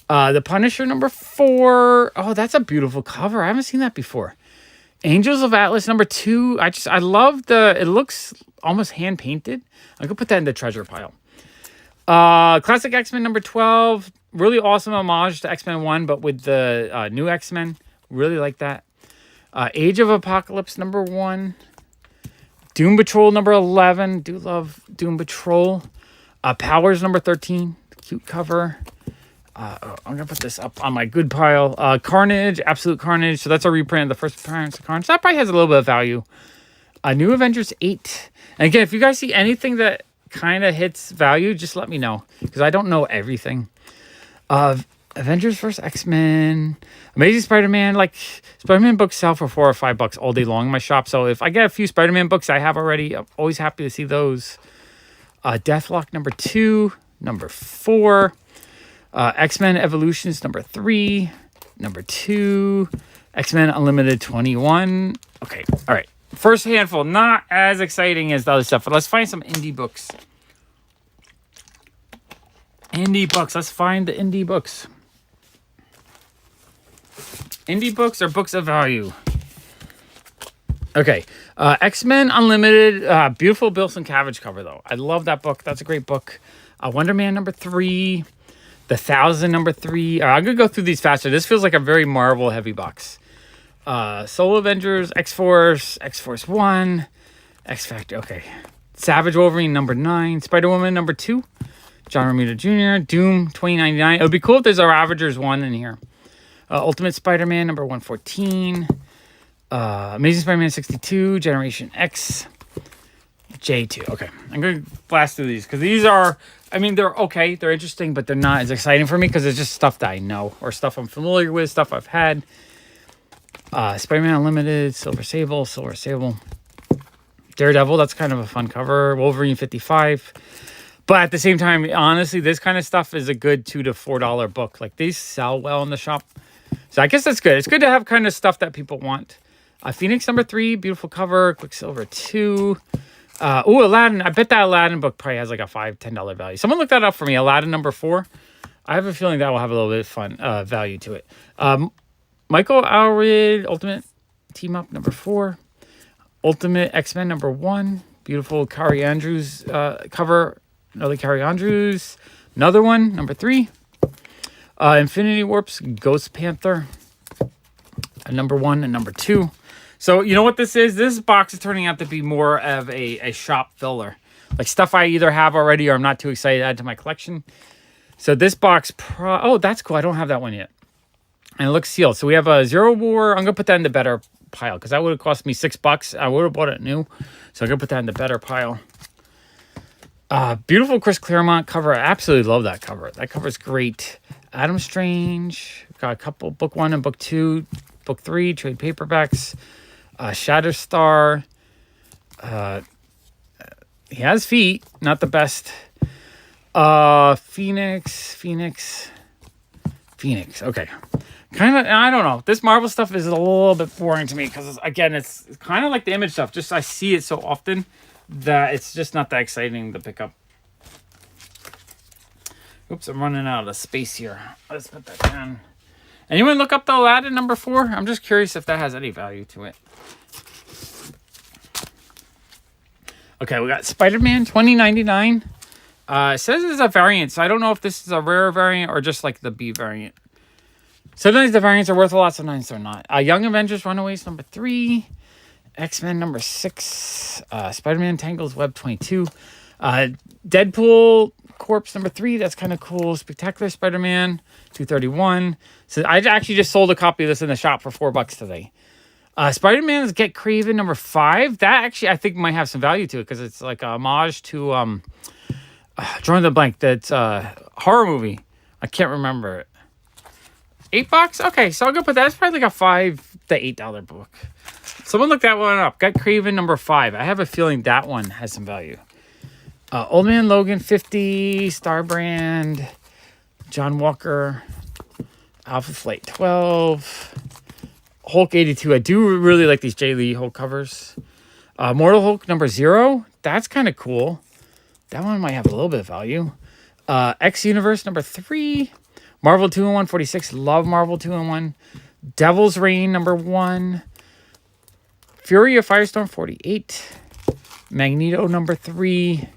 The Punisher number 4. Oh, that's a beautiful cover. I haven't seen that before. Angels of Atlas number 2. I love it looks almost hand painted. I could put that in the treasure pile. Classic X-Men number 12. Really awesome homage to X-Men 1, but with the new X-Men. Really like that. Age of Apocalypse number 1. Doom Patrol number 11. Do love Doom Patrol. Powers number 13. Cute cover. I'm going to put this up on my good pile. Carnage, Absolute Carnage. So that's a reprint of the first appearance of Carnage. That probably has a little bit of value. New Avengers 8. And again, if you guys see anything kind of hits value, just let me know, because I don't know everything. Avengers vs. X-Men, Amazing Spider-Man. Like, Spider-Man books sell for $4 or $5 all day long in my shop. So if I get a few Spider-Man books I have already, I'm always happy to see those. Deathlock number 2, number 4. X-Men Evolutions number 3, number 2. X-Men Unlimited 21. Okay, all right. First handful, not as exciting as the other stuff, but let's find some indie books. Let's find the indie books. Indie books are books of value. Okay, X-Men Unlimited, beautiful Bill Sienkiewicz cover, though. I love that book. That's a great book. Wonder Man number 3. The 1000 number 3. I'm going to go through these faster. This feels like a very Marvel heavy box. Solo Avengers, X-Force, X-Force 1, X-Factor, okay. Savage Wolverine number 9, Spider-Woman number 2, John Romita Jr., Doom 2099. It would be cool if there's a Ravagers 1 in here. Ultimate Spider-Man number 114, Amazing Spider-Man 62, Generation X, J2. Okay, I'm going to blast through these because these are, I mean, they're okay. They're interesting, but they're not as exciting for me because it's just stuff that I know or stuff I'm familiar with, stuff I've had. Spider-Man Unlimited, Silver Sable. Daredevil, that's kind of a fun cover. Wolverine 55. But at the same time, honestly, this kind of stuff is a good $2 to $4 book. Like, these sell well in the shop. So I guess that's good. It's good to have kind of stuff that people want. Phoenix number 3, beautiful cover. Quicksilver 2. Aladdin. I bet that Aladdin book probably has like a $5, $10 value. Someone look that up for me. Aladdin number 4. I have a feeling that will have a little bit of fun value to it. Michael Allred Ultimate Team Up number 4. Ultimate X-Men number 1. Beautiful Carrie Andrews cover. Another Carrie Andrews. Another one, number 3. Infinity Warps Ghost Panther. Number 1 and number 2. So, you know what this is? This box is turning out to be more of a shop filler. Like stuff I either have already or I'm not too excited to add to my collection. So this box, oh, that's cool. I don't have that one yet. And it looks sealed. So we have a Zero War. I'm going to put that in the better pile because that would have cost me $6. I would have bought it new. So I'm going to put that in the better pile. Beautiful Chris Claremont cover. I absolutely love that cover. That cover is great. Adam Strange. Got a couple. Book 1 and Book 2. Book 3. Trade paperbacks. Shatterstar. He has feet. Not the best. Phoenix. Okay. Kind of, I don't know. This Marvel stuff is a little bit boring to me because, again, it's kind of like the Image stuff. Just I see it so often that it's just not that exciting to pick up. Oops, I'm running out of space here. Let's put that down. Anyone look up the Aladdin number 4? I'm just curious if that has any value to it. Okay, we got Spider-Man 2099. It says it's a variant, so I don't know if this is a rare variant or just like the B variant. Sometimes the variants are worth a lot, sometimes they're not. Young Avengers Runaways number 3. X-Men number 6. Spider-Man Tangles Web 22. Deadpool Corpse number 3. That's kind of cool. Spectacular Spider-Man 231. So I actually just sold a copy of this in the shop for $4 today. Spider-Man's Get Craven number 5. That actually I think might have some value to it because it's like a homage to drawing the blank. That's horror movie. I can't remember it. $8? Okay, so I'll go put that. That's probably like a $5 to $8 book. Someone look that one up. Get Craven number 5. I have a feeling that one has some value. Old Man Logan 50, Starbrand, John Walker, Alpha Flight 12, Hulk 82. I do really like these Jay Lee Hulk covers. Mortal Hulk number 0. That's kind of cool. That one might have a little bit of value. X Universe number 3. Marvel 2-in-1 46. Love Marvel 2-in-1. Devil's Reign number 1. Fury of Firestorm 48. Magneto number 3.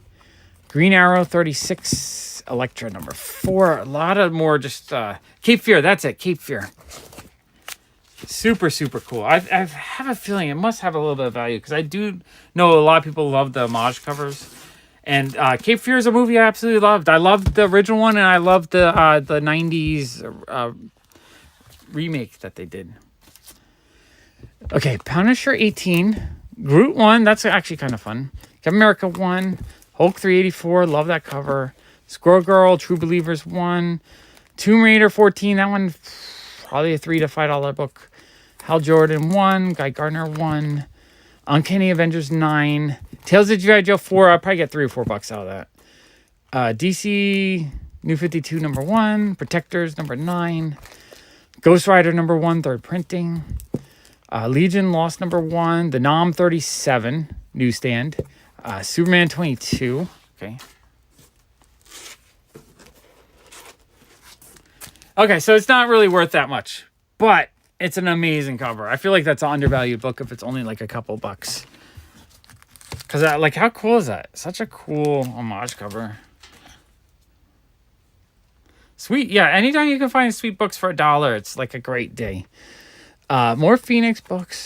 Green Arrow 36. Elektra number 4. A lot of more just Cape Fear. That's it. Cape Fear. Super, super cool. I have a feeling it must have a little bit of value because I do know a lot of people love the homage covers. And Cape Fear is a movie I absolutely loved. I loved the original one, and I loved the 90s remake that they did. Okay, Punisher 18. Groot 1. That's actually kind of fun. Captain America 1. Hulk 384. Love that cover. Squirrel Girl. True Believers 1. Tomb Raider 14. That one, probably a $3 to $5 book. Hal Jordan 1. Guy Gardner 1. Uncanny Avengers 9. Tales of G.I. Joe 4. I'll probably get $3 or $4 out of that. DC New 52 number 1. Protectors number 9. Ghost Rider number 1. Third printing. Legion Lost number 1. The Nom 37 newsstand. Superman 22. Okay. Okay, so it's not really worth that much, but it's an amazing cover. I feel like that's an undervalued book if it's only like a couple bucks. Because, like, how cool is that? Such a cool homage cover. Sweet. Yeah, anytime you can find sweet books for $1, it's like a great day. More Phoenix books.